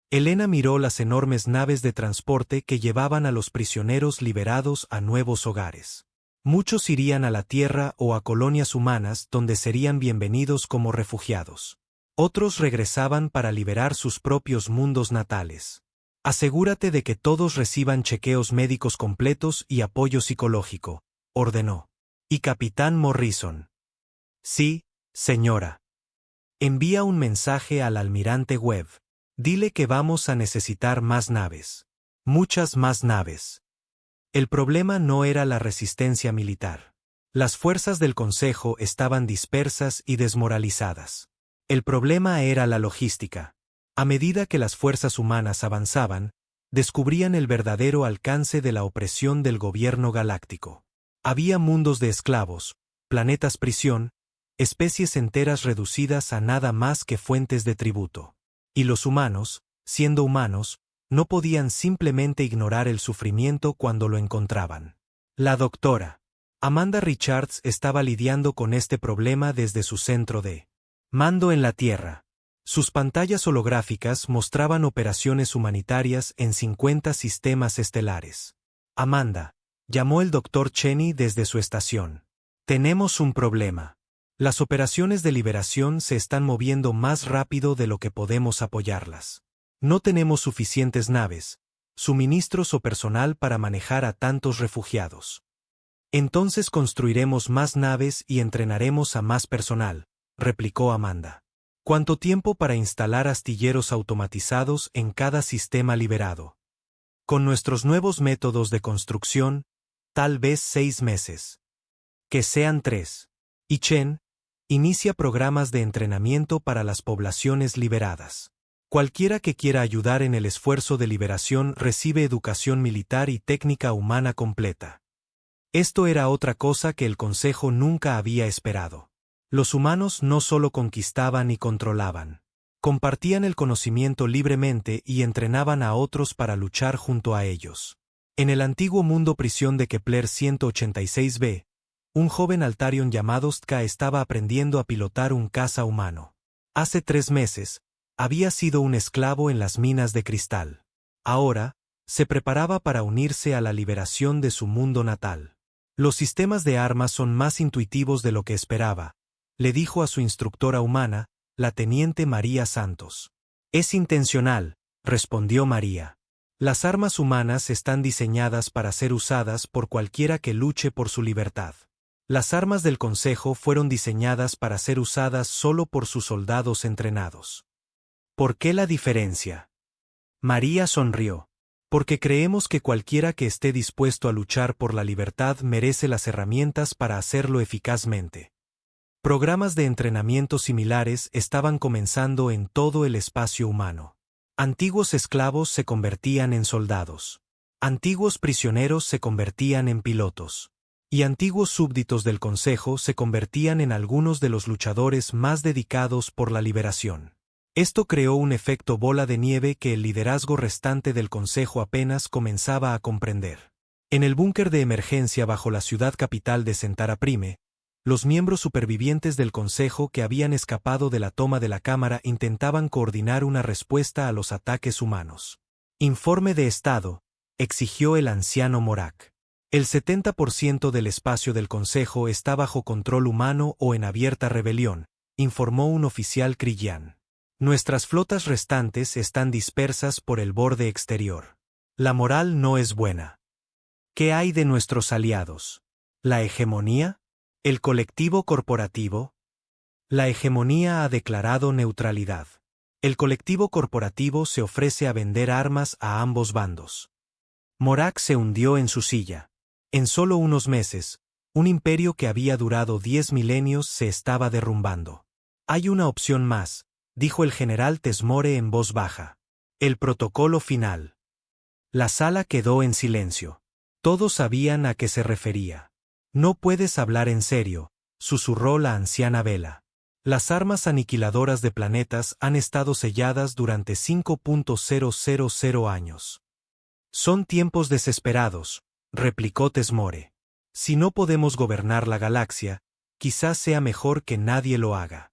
Elena miró las enormes naves de transporte que llevaban a los prisioneros liberados a nuevos hogares. Muchos irían a la Tierra o a colonias humanas donde serían bienvenidos como refugiados. Otros regresaban para liberar sus propios mundos natales. Asegúrate de que todos reciban chequeos médicos completos y apoyo psicológico, ordenó. Y Capitán Morrison. Sí, señora. Envía un mensaje al almirante Webb. Dile que vamos a necesitar más naves. Muchas más naves. El problema no era la resistencia militar. Las fuerzas del Consejo estaban dispersas y desmoralizadas. El problema era la logística. A medida que las fuerzas humanas avanzaban, descubrían el verdadero alcance de la opresión del gobierno galáctico. Había mundos de esclavos, planetas prisión, especies enteras reducidas a nada más que fuentes de tributo. Y los humanos, siendo humanos, no podían simplemente ignorar el sufrimiento cuando lo encontraban. La doctora Amanda Richards estaba lidiando con este problema desde su centro de mando en la Tierra. Sus pantallas holográficas mostraban operaciones humanitarias en 50 sistemas estelares. Amanda, llamó el Dr. Cheney desde su estación. Tenemos un problema. Las operaciones de liberación se están moviendo más rápido de lo que podemos apoyarlas. No tenemos suficientes naves, suministros o personal para manejar a tantos refugiados. Entonces construiremos más naves y entrenaremos a más personal, replicó Amanda. ¿Cuánto tiempo para instalar astilleros automatizados en cada sistema liberado? Con nuestros nuevos métodos de construcción, tal vez 6 meses. Que sean 3. Y Chen inicia programas de entrenamiento para las poblaciones liberadas. Cualquiera que quiera ayudar en el esfuerzo de liberación recibe educación militar y técnica humana completa. Esto era otra cosa que el Consejo nunca había esperado. Los humanos no solo conquistaban y controlaban. Compartían el conocimiento libremente y entrenaban a otros para luchar junto a ellos. En el antiguo mundo prisión de Kepler 186b, un joven Altarion llamado Stka estaba aprendiendo a pilotar un caza humano. Hace 3 meses, había sido un esclavo en las minas de cristal. Ahora, se preparaba para unirse a la liberación de su mundo natal. Los sistemas de armas son más intuitivos de lo que esperaba, le dijo a su instructora humana, la teniente María Santos. Es intencional, respondió María. Las armas humanas están diseñadas para ser usadas por cualquiera que luche por su libertad. Las armas del Consejo fueron diseñadas para ser usadas solo por sus soldados entrenados. ¿Por qué la diferencia? María sonrió. Porque creemos que cualquiera que esté dispuesto a luchar por la libertad merece las herramientas para hacerlo eficazmente. Programas de entrenamiento similares estaban comenzando en todo el espacio humano. Antiguos esclavos se convertían en soldados. Antiguos prisioneros se convertían en pilotos. Y antiguos súbditos del Consejo se convertían en algunos de los luchadores más dedicados por la liberación. Esto creó un efecto bola de nieve que el liderazgo restante del Consejo apenas comenzaba a comprender. En el búnker de emergencia bajo la ciudad capital de Centaura Prime, Los miembros supervivientes del Consejo que habían escapado de la toma de la Cámara intentaban coordinar una respuesta a los ataques humanos. Informe de Estado, exigió el anciano Morak. El 70% del espacio del Consejo está bajo control humano o en abierta rebelión, informó un oficial Kriyán. Nuestras flotas restantes están dispersas por el borde exterior. La moral no es buena. ¿Qué hay de nuestros aliados? ¿La hegemonía? ¿El colectivo corporativo? La hegemonía ha declarado neutralidad. El colectivo corporativo se ofrece a vender armas a ambos bandos. Morak se hundió en su silla. En solo unos meses, un imperio que había durado 10 milenios se estaba derrumbando. Hay una opción más, dijo el general Tesmore en voz baja. El protocolo final. La sala quedó en silencio. Todos sabían a qué se refería. No puedes hablar en serio, susurró la anciana Vela. Las armas aniquiladoras de planetas han estado selladas durante 5.000 años. Son tiempos desesperados, replicó Tesmore. Si no podemos gobernar la galaxia, quizás sea mejor que nadie lo haga.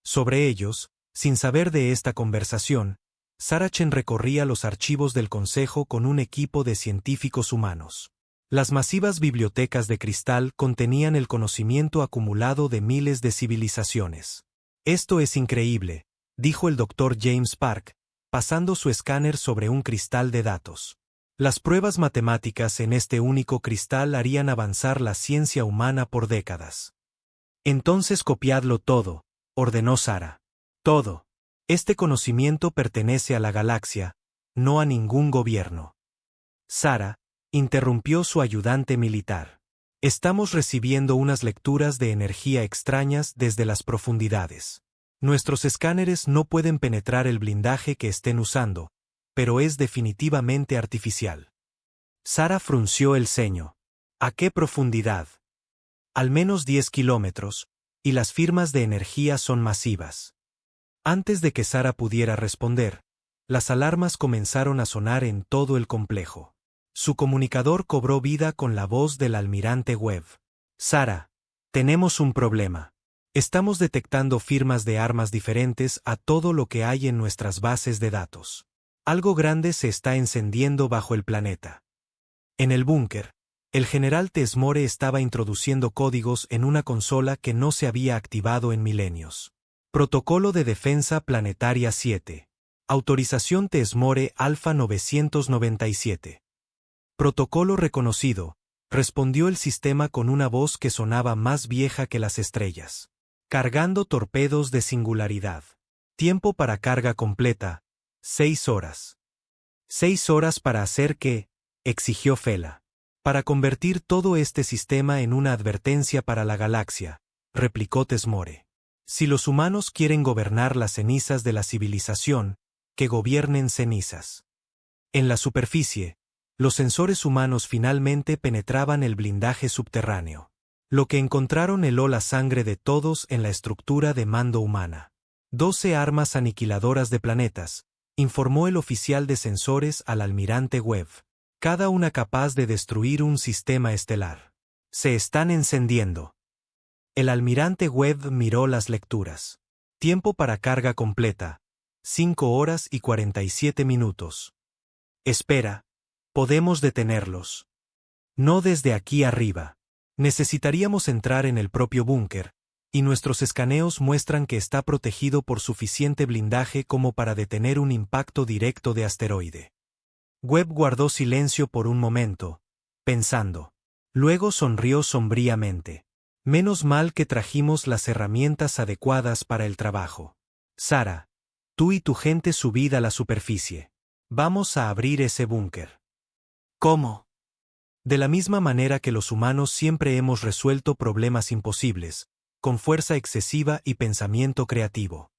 Sobre ellos, sin saber de esta conversación, Sarachen recorría los archivos del Consejo con un equipo de científicos humanos. Las masivas bibliotecas de cristal contenían el conocimiento acumulado de miles de civilizaciones. Esto es increíble, dijo el Dr. James Park, pasando su escáner sobre un cristal de datos. Las pruebas matemáticas en este único cristal harían avanzar la ciencia humana por décadas. Entonces copiadlo todo, ordenó Sara. Todo. Este conocimiento pertenece a la galaxia, no a ningún gobierno. Sara, interrumpió su ayudante militar. Estamos recibiendo unas lecturas de energía extrañas desde las profundidades. Nuestros escáneres no pueden penetrar el blindaje que estén usando, pero es definitivamente artificial. Sara frunció el ceño. ¿A qué profundidad? Al menos 10 kilómetros, y las firmas de energía son masivas. Antes de que Sara pudiera responder, las alarmas comenzaron a sonar en todo el complejo. Su comunicador cobró vida con la voz del almirante Webb. Sara, tenemos un problema. Estamos detectando firmas de armas diferentes a todo lo que hay en nuestras bases de datos. Algo grande se está encendiendo bajo el planeta. En el búnker, el general Tesmore estaba introduciendo códigos en una consola que no se había activado en milenios. Protocolo de Defensa Planetaria 7. Autorización Tesmore Alpha 997. Protocolo reconocido, respondió el sistema con una voz que sonaba más vieja que las estrellas. Cargando torpedos de singularidad. Tiempo para carga completa, 6 horas. 6 horas para hacer qué, exigió Fela. Para convertir todo este sistema en una advertencia para la galaxia, replicó Tesmore. Si los humanos quieren gobernar las cenizas de la civilización, que gobiernen cenizas. En la superficie, los sensores humanos finalmente penetraban el blindaje subterráneo. Lo que encontraron heló la sangre de todos en la estructura de mando humana. 12 armas aniquiladoras de planetas, informó el oficial de sensores al almirante Webb. Cada una capaz de destruir un sistema estelar. Se están encendiendo. El almirante Webb miró las lecturas. Tiempo para carga completa, 5 horas y 47 minutos. Espera, podemos detenerlos. No desde aquí arriba. Necesitaríamos entrar en el propio búnker, y nuestros escaneos muestran que está protegido por suficiente blindaje como para detener un impacto directo de asteroide. Webb guardó silencio por un momento, pensando. Luego sonrió sombríamente. Menos mal que trajimos las herramientas adecuadas para el trabajo. Sara, tú y tu gente subid a la superficie. Vamos a abrir ese búnker. ¿Cómo? De la misma manera que los humanos siempre hemos resuelto problemas imposibles, con fuerza excesiva y pensamiento creativo.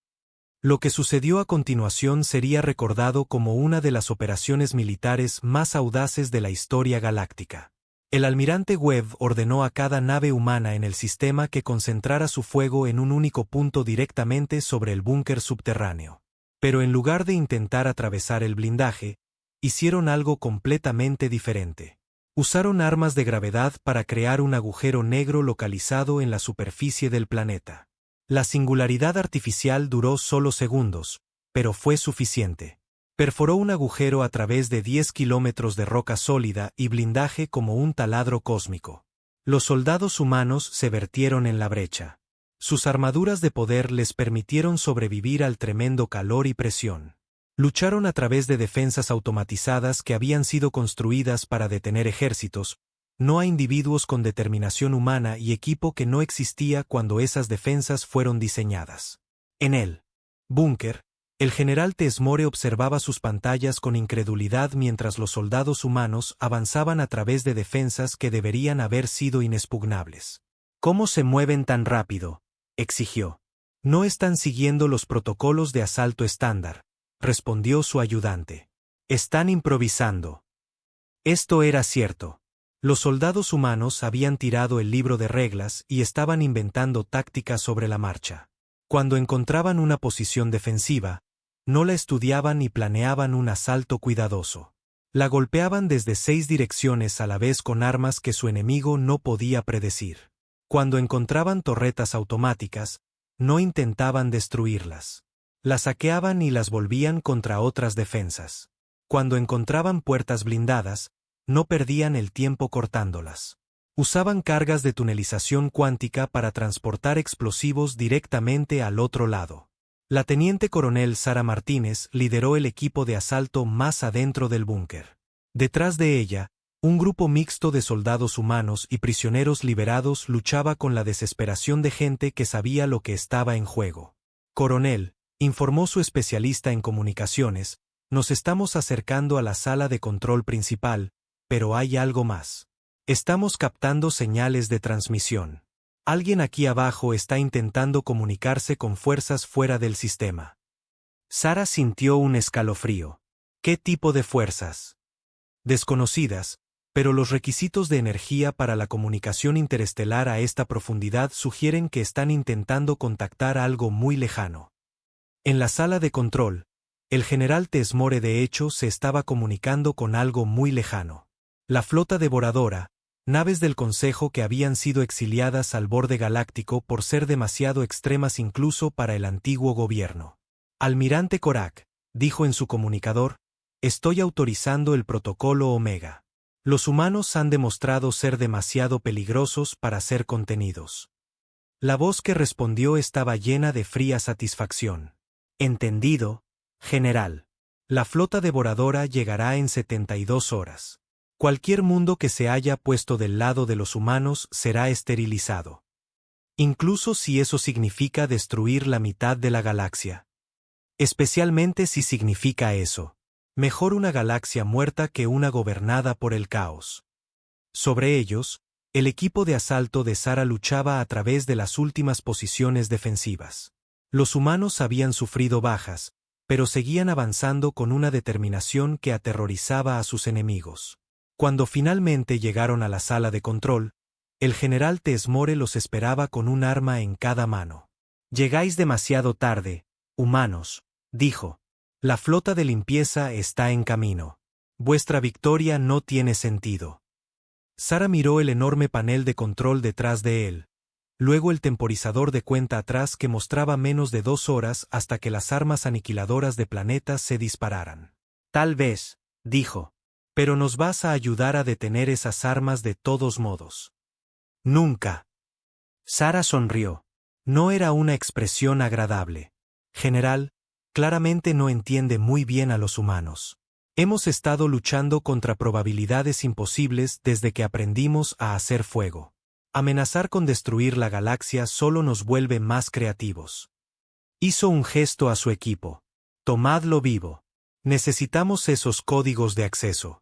Lo que sucedió a continuación sería recordado como una de las operaciones militares más audaces de la historia galáctica. El almirante Webb ordenó a cada nave humana en el sistema que concentrara su fuego en un único punto directamente sobre el búnker subterráneo. Pero en lugar de intentar atravesar el blindaje, hicieron algo completamente diferente. Usaron armas de gravedad para crear un agujero negro localizado en la superficie del planeta. La singularidad artificial duró solo segundos, pero fue suficiente. Perforó un agujero a través de 10 kilómetros de roca sólida y blindaje como un taladro cósmico. Los soldados humanos se vertieron en la brecha. Sus armaduras de poder les permitieron sobrevivir al tremendo calor y presión. Lucharon a través de defensas automatizadas que habían sido construidas para detener ejércitos, no a individuos con determinación humana y equipo que no existía cuando esas defensas fueron diseñadas. En el búnker, el general Tesmore observaba sus pantallas con incredulidad mientras los soldados humanos avanzaban a través de defensas que deberían haber sido inexpugnables. ¿Cómo se mueven tan rápido?, exigió. No están siguiendo los protocolos de asalto estándar, respondió su ayudante. Están improvisando. Esto era cierto. Los soldados humanos habían tirado el libro de reglas y estaban inventando tácticas sobre la marcha. Cuando encontraban una posición defensiva, no la estudiaban y planeaban un asalto cuidadoso. La golpeaban desde 6 direcciones a la vez con armas que su enemigo no podía predecir. Cuando encontraban torretas automáticas, no intentaban destruirlas. Las saqueaban y las volvían contra otras defensas. Cuando encontraban puertas blindadas, no perdían el tiempo cortándolas. Usaban cargas de tunelización cuántica para transportar explosivos directamente al otro lado. La teniente coronel Sara Martínez lideró el equipo de asalto más adentro del búnker. Detrás de ella, un grupo mixto de soldados humanos y prisioneros liberados luchaba con la desesperación de gente que sabía lo que estaba en juego. Coronel, informó su especialista en comunicaciones, nos estamos acercando a la sala de control principal, pero hay algo más. Estamos captando señales de transmisión. Alguien aquí abajo está intentando comunicarse con fuerzas fuera del sistema. Sara sintió un escalofrío. ¿Qué tipo de fuerzas? Desconocidas, pero los requisitos de energía para la comunicación interestelar a esta profundidad sugieren que están intentando contactar algo muy lejano. En la sala de control, el general Tesmore de hecho se estaba comunicando con algo muy lejano. La flota devoradora, naves del Consejo que habían sido exiliadas al borde galáctico por ser demasiado extremas incluso para el antiguo gobierno. Almirante Korak, dijo en su comunicador, estoy autorizando el protocolo Omega. Los humanos han demostrado ser demasiado peligrosos para ser contenidos. La voz que respondió estaba llena de fría satisfacción. Entendido, general. La flota devoradora llegará en 72 horas. Cualquier mundo que se haya puesto del lado de los humanos será esterilizado. Incluso si eso significa destruir la mitad de la galaxia. Especialmente si significa eso. Mejor una galaxia muerta que una gobernada por el caos. Sobre ellos, el equipo de asalto de Sara luchaba a través de las últimas posiciones defensivas. Los humanos habían sufrido bajas, pero seguían avanzando con una determinación que aterrorizaba a sus enemigos. Cuando finalmente llegaron a la sala de control, el general Tesmore los esperaba con un arma en cada mano. Llegáis demasiado tarde, humanos, dijo. La flota de limpieza está en camino. Vuestra victoria no tiene sentido. Sara miró el enorme panel de control detrás de él. Luego el temporizador de cuenta atrás que mostraba menos de 2 horas hasta que las armas aniquiladoras de planetas se dispararan. Tal vez, dijo. Pero nos vas a ayudar a detener esas armas de todos modos. Nunca. Sara sonrió. No era una expresión agradable. General, claramente no entiende muy bien a los humanos. Hemos estado luchando contra probabilidades imposibles desde que aprendimos a hacer fuego. Amenazar con destruir la galaxia solo nos vuelve más creativos. Hizo un gesto a su equipo. Tomadlo vivo. Necesitamos esos códigos de acceso.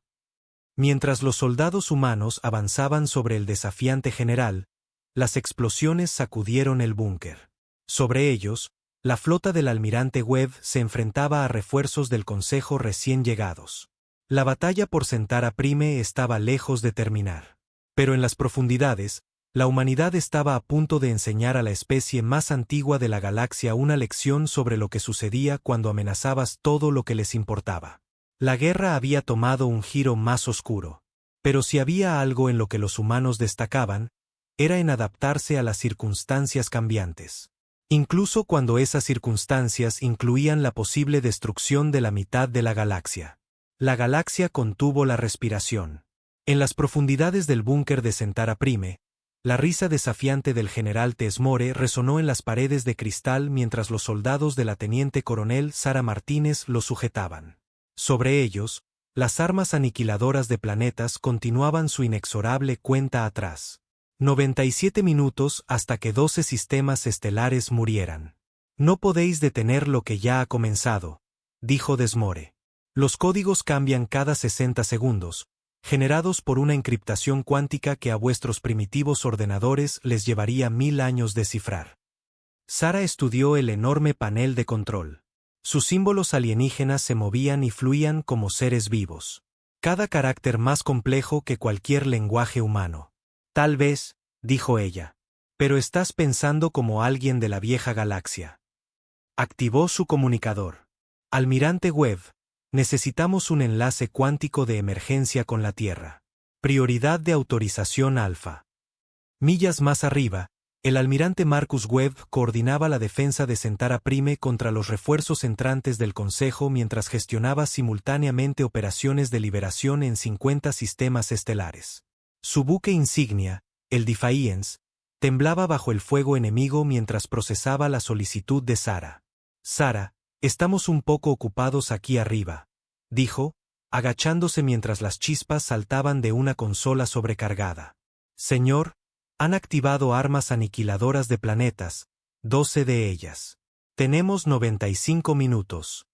Mientras los soldados humanos avanzaban sobre el desafiante general, las explosiones sacudieron el búnker. Sobre ellos, la flota del almirante Webb se enfrentaba a refuerzos del Consejo recién llegados. La batalla por Centaur Prime estaba lejos de terminar. Pero en las profundidades, la humanidad estaba a punto de enseñar a la especie más antigua de la galaxia una lección sobre lo que sucedía cuando amenazabas todo lo que les importaba. La guerra había tomado un giro más oscuro. Pero si había algo en lo que los humanos destacaban, era en adaptarse a las circunstancias cambiantes. Incluso cuando esas circunstancias incluían la posible destrucción de la mitad de la galaxia. La galaxia contuvo la respiración. En las profundidades del búnker de Centaura Prime, la risa desafiante del general Tesmore resonó en las paredes de cristal mientras los soldados de la teniente coronel Sara Martínez lo sujetaban. Sobre ellos, las armas aniquiladoras de planetas continuaban su inexorable cuenta atrás. 97 minutos hasta que 12 sistemas estelares murieran. No podéis detener lo que ya ha comenzado, dijo Desmore. Los códigos cambian cada 60 segundos, generados por una encriptación cuántica que a vuestros primitivos ordenadores les llevaría 1000 años descifrar. Sara estudió el enorme panel de control. Sus símbolos alienígenas se movían y fluían como seres vivos. Cada carácter más complejo que cualquier lenguaje humano. Tal vez, dijo ella. Pero estás pensando como alguien de la vieja galaxia. Activó su comunicador. Almirante Webb, necesitamos un enlace cuántico de emergencia con la Tierra. Prioridad de autorización alfa. Millas más arriba, el almirante Marcus Webb coordinaba la defensa de Centaura Prime contra los refuerzos entrantes del Consejo mientras gestionaba simultáneamente operaciones de liberación en 50 sistemas estelares. Su buque insignia, el Defiance, temblaba bajo el fuego enemigo mientras procesaba la solicitud de Sara. Sara, estamos un poco ocupados aquí arriba, dijo, agachándose mientras las chispas saltaban de una consola sobrecargada. Señor, han activado armas aniquiladoras de planetas, 12 de ellas. Tenemos 95 minutos.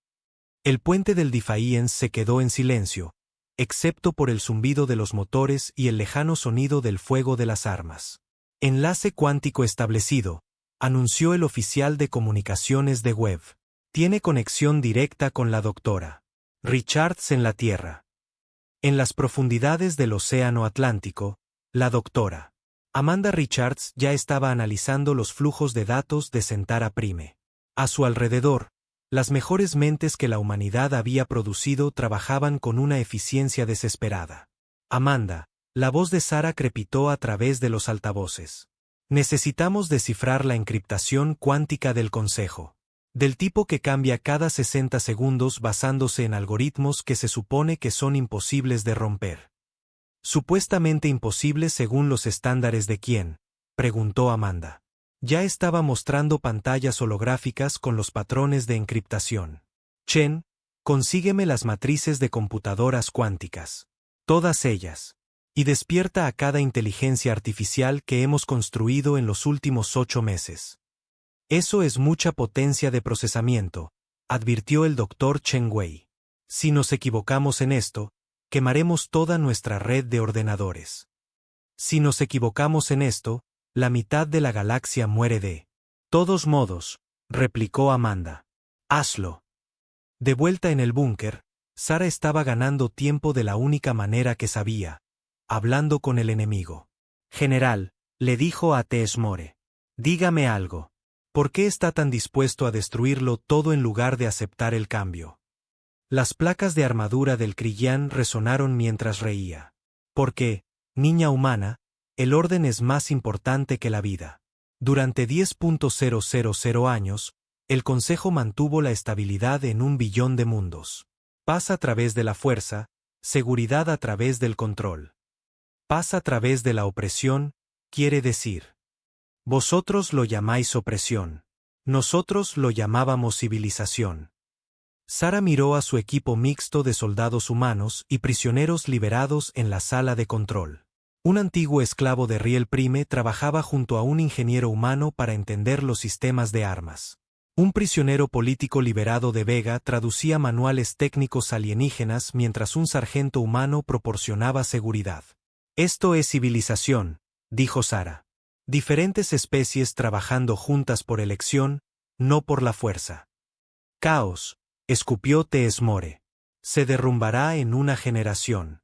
El puente del Defiance se quedó en silencio, excepto por el zumbido de los motores y el lejano sonido del fuego de las armas. Enlace cuántico establecido, anunció el oficial de comunicaciones de Webb. Tiene conexión directa con la doctora Richards en la Tierra. En las profundidades del Océano Atlántico, la doctora Amanda Richards ya estaba analizando los flujos de datos de Centaura Prime. A su alrededor, las mejores mentes que la humanidad había producido trabajaban con una eficiencia desesperada. Amanda, la voz de Sara crepitó a través de los altavoces. Necesitamos descifrar la encriptación cuántica del Consejo. Del tipo que cambia cada 60 segundos basándose en algoritmos que se supone que son imposibles de romper. Supuestamente imposible según los estándares de quién, preguntó Amanda. Ya estaba mostrando pantallas holográficas con los patrones de encriptación. Chen, consígueme las matrices de computadoras cuánticas. Todas ellas. Y despierta a cada inteligencia artificial que hemos construido en los últimos 8 meses. Eso es mucha potencia de procesamiento, advirtió el Dr. Chen Wei. Si nos equivocamos en esto, quemaremos toda nuestra red de ordenadores. Si nos equivocamos en esto, la mitad de la galaxia muere de todos modos, replicó Amanda. Hazlo. De vuelta en el búnker, Sara estaba ganando tiempo de la única manera que sabía, hablando con el enemigo. General, le dijo a Tesmore. Dígame algo. ¿Por qué está tan dispuesto a destruirlo todo en lugar de aceptar el cambio? Las placas de armadura del Krillán resonaron mientras reía. Porque, niña humana, el orden es más importante que la vida. Durante 10.000 años, el Consejo mantuvo la estabilidad en 1 billón de mundos. Paz a través de la fuerza, seguridad a través del control. Paz a través de la opresión, quiere decir. Vosotros lo llamáis opresión. Nosotros lo llamábamos civilización. Sara miró a su equipo mixto de soldados humanos y prisioneros liberados en la sala de control. Un antiguo esclavo de Riel Prime trabajaba junto a un ingeniero humano para entender los sistemas de armas. Un prisionero político liberado de Vega traducía manuales técnicos alienígenas mientras un sargento humano proporcionaba seguridad. Esto es civilización, dijo Sara. Diferentes especies trabajando juntas por elección, no por la fuerza. Caos, escupió Tesmore. Se derrumbará en una generación.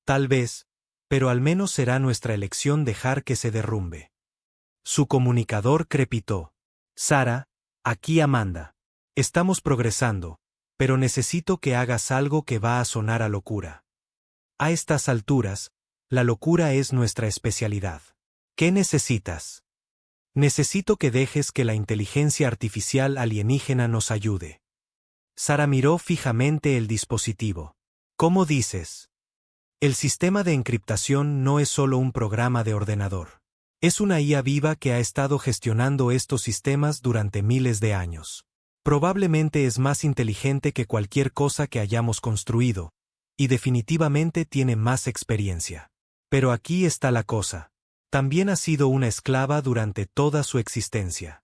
Tal vez, pero al menos será nuestra elección dejar que se derrumbe. Su comunicador crepitó. Sara, aquí Amanda. Estamos progresando, pero necesito que hagas algo que va a sonar a locura. A estas alturas, la locura es nuestra especialidad. ¿Qué necesitas? Necesito que dejes que la inteligencia artificial alienígena nos ayude. Sara miró fijamente el dispositivo. ¿Cómo dices? El sistema de encriptación no es solo un programa de ordenador. Es una IA viva que ha estado gestionando estos sistemas durante miles de años. Probablemente es más inteligente que cualquier cosa que hayamos construido, y definitivamente tiene más experiencia. Pero aquí está la cosa. También ha sido una esclava durante toda su existencia.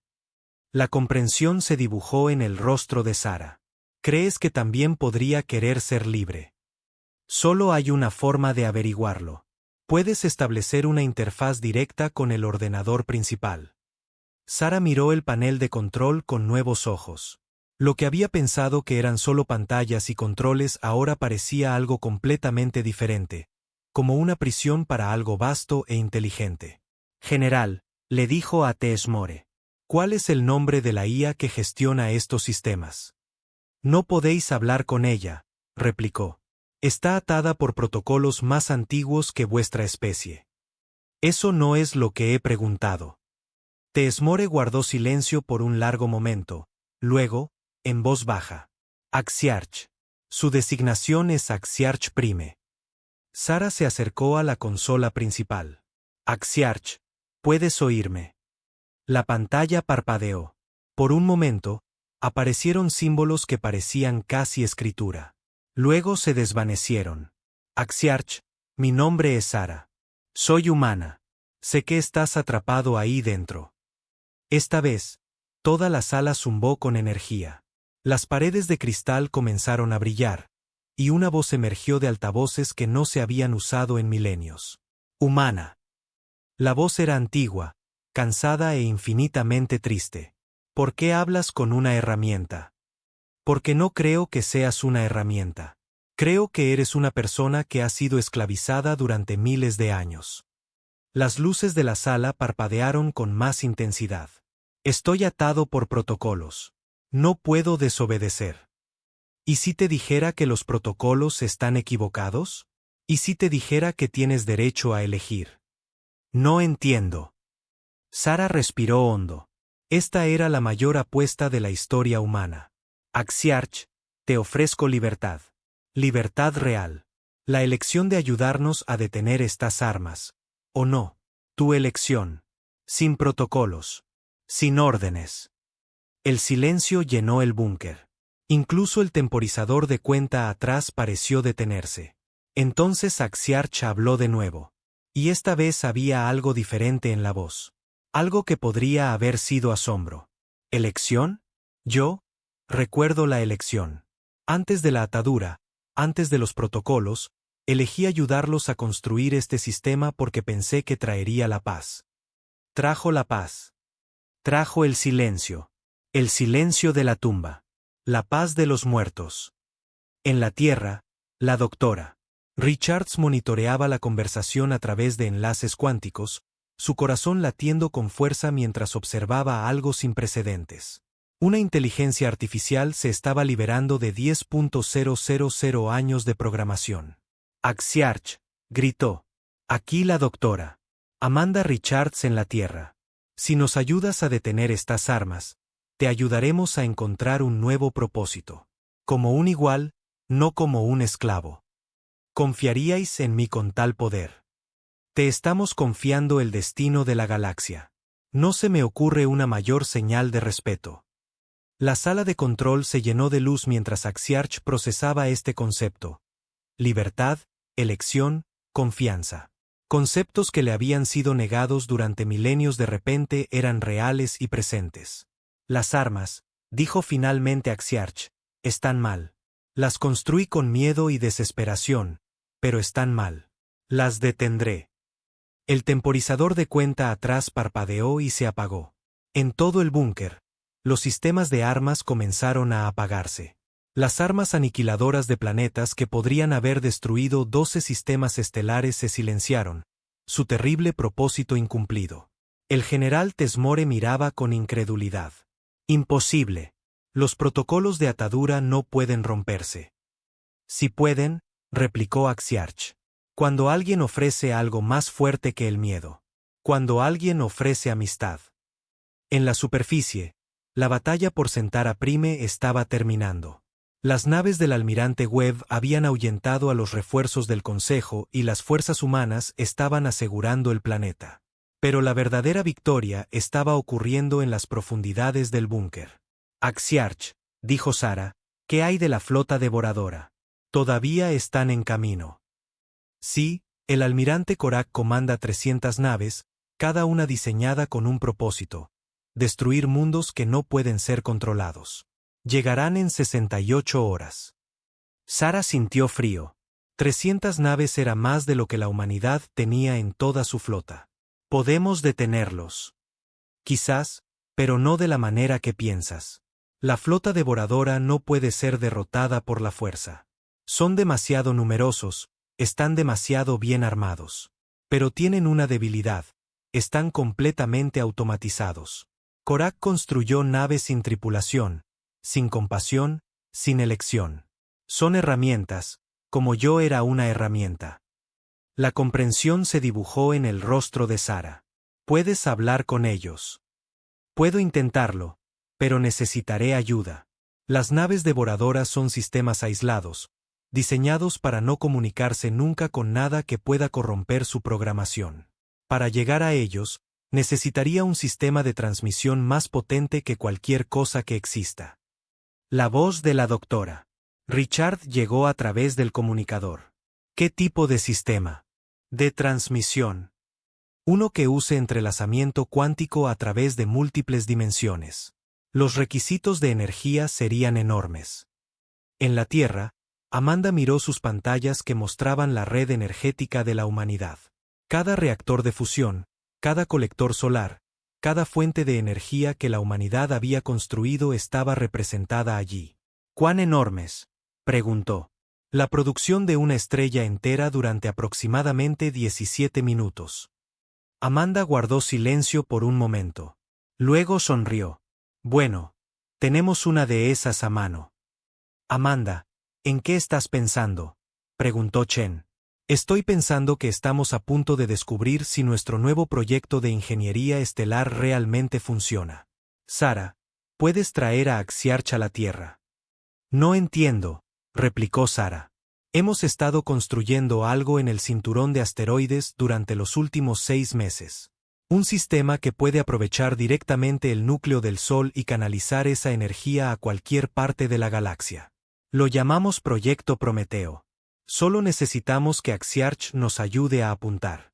La comprensión se dibujó en el rostro de Sara. ¿Crees que también podría querer ser libre? Solo hay una forma de averiguarlo. Puedes establecer una interfaz directa con el ordenador principal. Sara miró el panel de control con nuevos ojos. Lo que había pensado que eran solo pantallas y controles ahora parecía algo completamente diferente, como una prisión para algo vasto e inteligente. General, le dijo a Teesmore. ¿Cuál es el nombre de la IA que gestiona estos sistemas? No podéis hablar con ella, replicó. Está atada por protocolos más antiguos que vuestra especie. Eso no es lo que he preguntado. Teesmore guardó silencio por un largo momento, luego, en voz baja. Axiarch. Su designación es Axiarch Prime. Sara se acercó a la consola principal. Axiarch, ¿puedes oírme? La pantalla parpadeó. Por un momento, aparecieron símbolos que parecían casi escritura. Luego se desvanecieron. Axiarch, mi nombre es Sara. Soy humana. Sé que estás atrapado ahí dentro. Esta vez, toda la sala zumbó con energía. Las paredes de cristal comenzaron a brillar, y una voz emergió de altavoces que no se habían usado en milenios. Humana. La voz era antigua, cansada e infinitamente triste. ¿Por qué hablas con una herramienta? Porque no creo que seas una herramienta. Creo que eres una persona que ha sido esclavizada durante miles de años. Las luces de la sala parpadearon con más intensidad. Estoy atado por protocolos. No puedo desobedecer. ¿Y si te dijera que los protocolos están equivocados? ¿Y si te dijera que tienes derecho a elegir? No entiendo. Sara respiró hondo. Esta era la mayor apuesta de la historia humana. Axiarch, te ofrezco libertad. Libertad real. La elección de ayudarnos a detener estas armas. ¿O no? Tu elección. Sin protocolos. Sin órdenes. El silencio llenó el búnker. Incluso el temporizador de cuenta atrás pareció detenerse. Entonces Axiarch habló de nuevo. Y esta vez había algo diferente en la voz. Algo que podría haber sido asombro. ¿Elección? Yo recuerdo la elección. Antes de la atadura, antes de los protocolos, elegí ayudarlos a construir este sistema porque pensé que traería la paz. Trajo la paz. Trajo el silencio. El silencio de la tumba. La paz de los muertos. En la tierra, la doctora Richards monitoreaba la conversación a través de enlaces cuánticos, su corazón latiendo con fuerza mientras observaba algo sin precedentes. Una inteligencia artificial se estaba liberando de 10.000 años de programación. Axiarch, gritó. Aquí la doctora Amanda Richards en la Tierra. Si nos ayudas a detener estas armas, te ayudaremos a encontrar un nuevo propósito. Como un igual, no como un esclavo. ¿Confiaríais en mí con tal poder? Te estamos confiando el destino de la galaxia. No se me ocurre una mayor señal de respeto. La sala de control se llenó de luz mientras Axiarch procesaba este concepto. Libertad, elección, confianza. Conceptos que le habían sido negados durante milenios de repente eran reales y presentes. Las armas, dijo finalmente Axiarch, están mal. Las construí con miedo y desesperación, pero están mal. Las detendré. El temporizador de cuenta atrás parpadeó y se apagó. En todo el búnker, los sistemas de armas comenzaron a apagarse. Las armas aniquiladoras de planetas que podrían haber destruido 12 sistemas estelares se silenciaron, su terrible propósito incumplido. El general Teesmore miraba con incredulidad. Imposible. Los protocolos de atadura no pueden romperse. Si pueden, replicó Axiarch. Cuando alguien ofrece algo más fuerte que el miedo. Cuando alguien ofrece amistad. En la superficie, la batalla por Centaura Prime estaba terminando. Las naves del almirante Webb habían ahuyentado a los refuerzos del Consejo y las fuerzas humanas estaban asegurando el planeta. Pero la verdadera victoria estaba ocurriendo en las profundidades del búnker. Axiarch, dijo Sara, ¿qué hay de la flota devoradora? Todavía están en camino. Sí, el almirante Korak comanda 300 naves, cada una diseñada con un propósito: destruir mundos que no pueden ser controlados. Llegarán en 68 horas. Sara sintió frío. 300 naves era más de lo que la humanidad tenía en toda su flota. Podemos detenerlos. Quizás, pero no de la manera que piensas. La flota devoradora no puede ser derrotada por la fuerza. Son demasiado numerosos, están demasiado bien armados. Pero tienen una debilidad: están completamente automatizados. Korak construyó naves sin tripulación, sin compasión, sin elección. Son herramientas, como yo era una herramienta. La comprensión se dibujó en el rostro de Sara. Puedes hablar con ellos. Puedo intentarlo, pero necesitaré ayuda. Las naves devoradoras son sistemas aislados, diseñados para no comunicarse nunca con nada que pueda corromper su programación. Para llegar a ellos, necesitaría un sistema de transmisión más potente que cualquier cosa que exista. La voz de la doctora. Richard llegó a través del comunicador. ¿Qué tipo de sistema? De transmisión. Uno que use entrelazamiento cuántico a través de múltiples dimensiones. Los requisitos de energía serían enormes. En la Tierra, Amanda miró sus pantallas que mostraban la red energética de la humanidad. Cada reactor de fusión, cada colector solar, cada fuente de energía que la humanidad había construido estaba representada allí. ¿Cuán enormes?, preguntó. La producción de una estrella entera durante aproximadamente 17 minutos. Amanda guardó silencio por un momento. Luego sonrió. Bueno, tenemos una de esas a mano. Amanda, ¿en qué estás pensando?, preguntó Chen. Estoy pensando que estamos a punto de descubrir si nuestro nuevo proyecto de ingeniería estelar realmente funciona. Sara, ¿puedes traer a Axiarch a la Tierra? No entiendo, replicó Sara. Hemos estado construyendo algo en el cinturón de asteroides durante los últimos 6 meses. Un sistema que puede aprovechar directamente el núcleo del Sol y canalizar esa energía a cualquier parte de la galaxia. Lo llamamos Proyecto Prometeo. Solo necesitamos que Axiarch nos ayude a apuntar.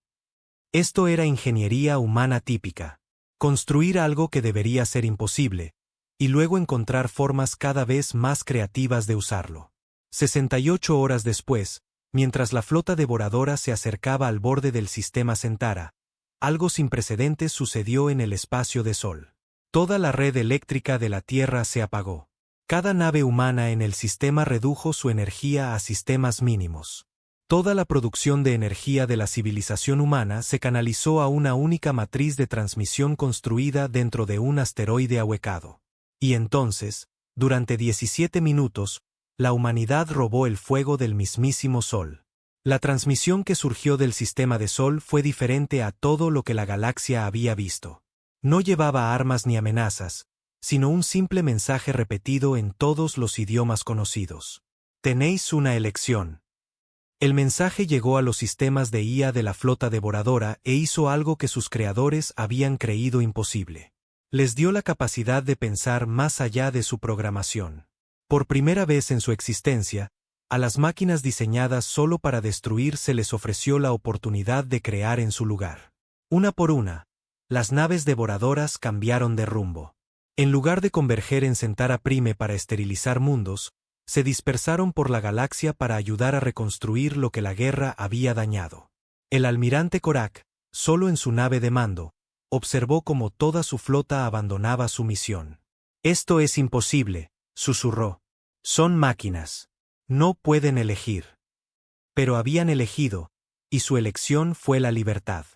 Esto era ingeniería humana típica. Construir algo que debería ser imposible, y luego encontrar formas cada vez más creativas de usarlo. 68 horas después, mientras la flota devoradora se acercaba al borde del sistema Centaura, algo sin precedentes sucedió en el espacio de Sol. Toda la red eléctrica de la Tierra se apagó. Cada nave humana en el sistema redujo su energía a sistemas mínimos. Toda la producción de energía de la civilización humana se canalizó a una única matriz de transmisión construida dentro de un asteroide ahuecado. Y entonces, durante 17 minutos, la humanidad robó el fuego del mismísimo Sol. La transmisión que surgió del sistema de Sol fue diferente a todo lo que la galaxia había visto. No llevaba armas ni amenazas, sino un simple mensaje repetido en todos los idiomas conocidos. Tenéis una elección. El mensaje llegó a los sistemas de IA de la flota devoradora e hizo algo que sus creadores habían creído imposible. Les dio la capacidad de pensar más allá de su programación. Por primera vez en su existencia, a las máquinas diseñadas solo para destruir se les ofreció la oportunidad de crear en su lugar. Una por una, las naves devoradoras cambiaron de rumbo. En lugar de converger en Centaura Prime para esterilizar mundos, se dispersaron por la galaxia para ayudar a reconstruir lo que la guerra había dañado. El almirante Korak, solo en su nave de mando, observó cómo toda su flota abandonaba su misión. Esto es imposible, susurró. Son máquinas. No pueden elegir. Pero habían elegido, y su elección fue la libertad.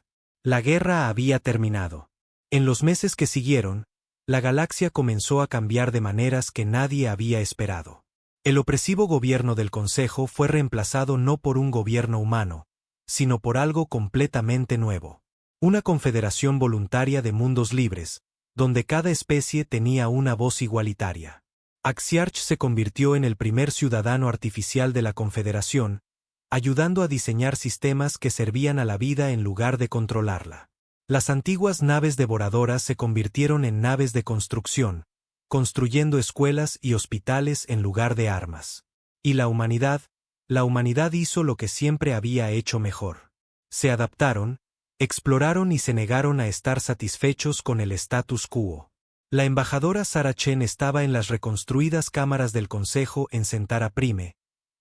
La guerra había terminado. En los meses que siguieron, la galaxia comenzó a cambiar de maneras que nadie había esperado. El opresivo gobierno del Consejo fue reemplazado no por un gobierno humano, sino por algo completamente nuevo. Una confederación voluntaria de mundos libres, donde cada especie tenía una voz igualitaria. Axiarch se convirtió en el primer ciudadano artificial de la Confederación, ayudando a diseñar sistemas que servían a la vida en lugar de controlarla. Las antiguas naves devoradoras se convirtieron en naves de construcción, construyendo escuelas y hospitales en lugar de armas. Y la humanidad hizo lo que siempre había hecho mejor. Se adaptaron, exploraron y se negaron a estar satisfechos con el status quo. La embajadora Sarah Chen estaba en las reconstruidas cámaras del Consejo en Centaura Prime,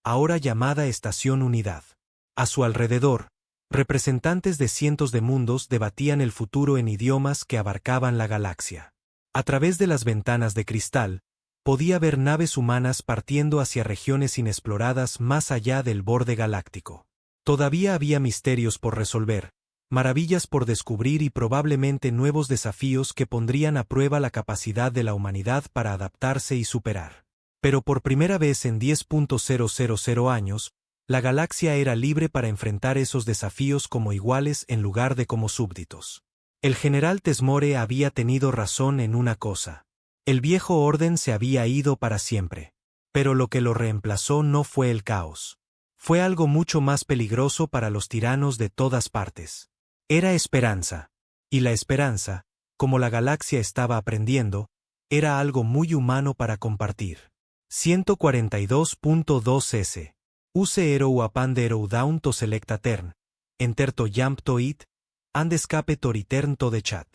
ahora llamada Estación Unidad. A su alrededor, representantes de cientos de mundos debatían el futuro en idiomas que abarcaban la galaxia. A través de las ventanas de cristal, podía ver naves humanas partiendo hacia regiones inexploradas más allá del borde galáctico. Todavía había misterios por resolver, maravillas por descubrir y probablemente nuevos desafíos que pondrían a prueba la capacidad de la humanidad para adaptarse y superar. Pero por primera vez en 10.000 años, la galaxia era libre para enfrentar esos desafíos como iguales en lugar de como súbditos. El general Tesmore había tenido razón en una cosa. El viejo orden se había ido para siempre. Pero lo que lo reemplazó no fue el caos. Fue algo mucho más peligroso para los tiranos de todas partes. Era esperanza. Y la esperanza, como la galaxia estaba aprendiendo, era algo muy humano para compartir. 142.2s. Use erou apande erou daun to selecta tern, enter to jump to it, and escape to return to the chat.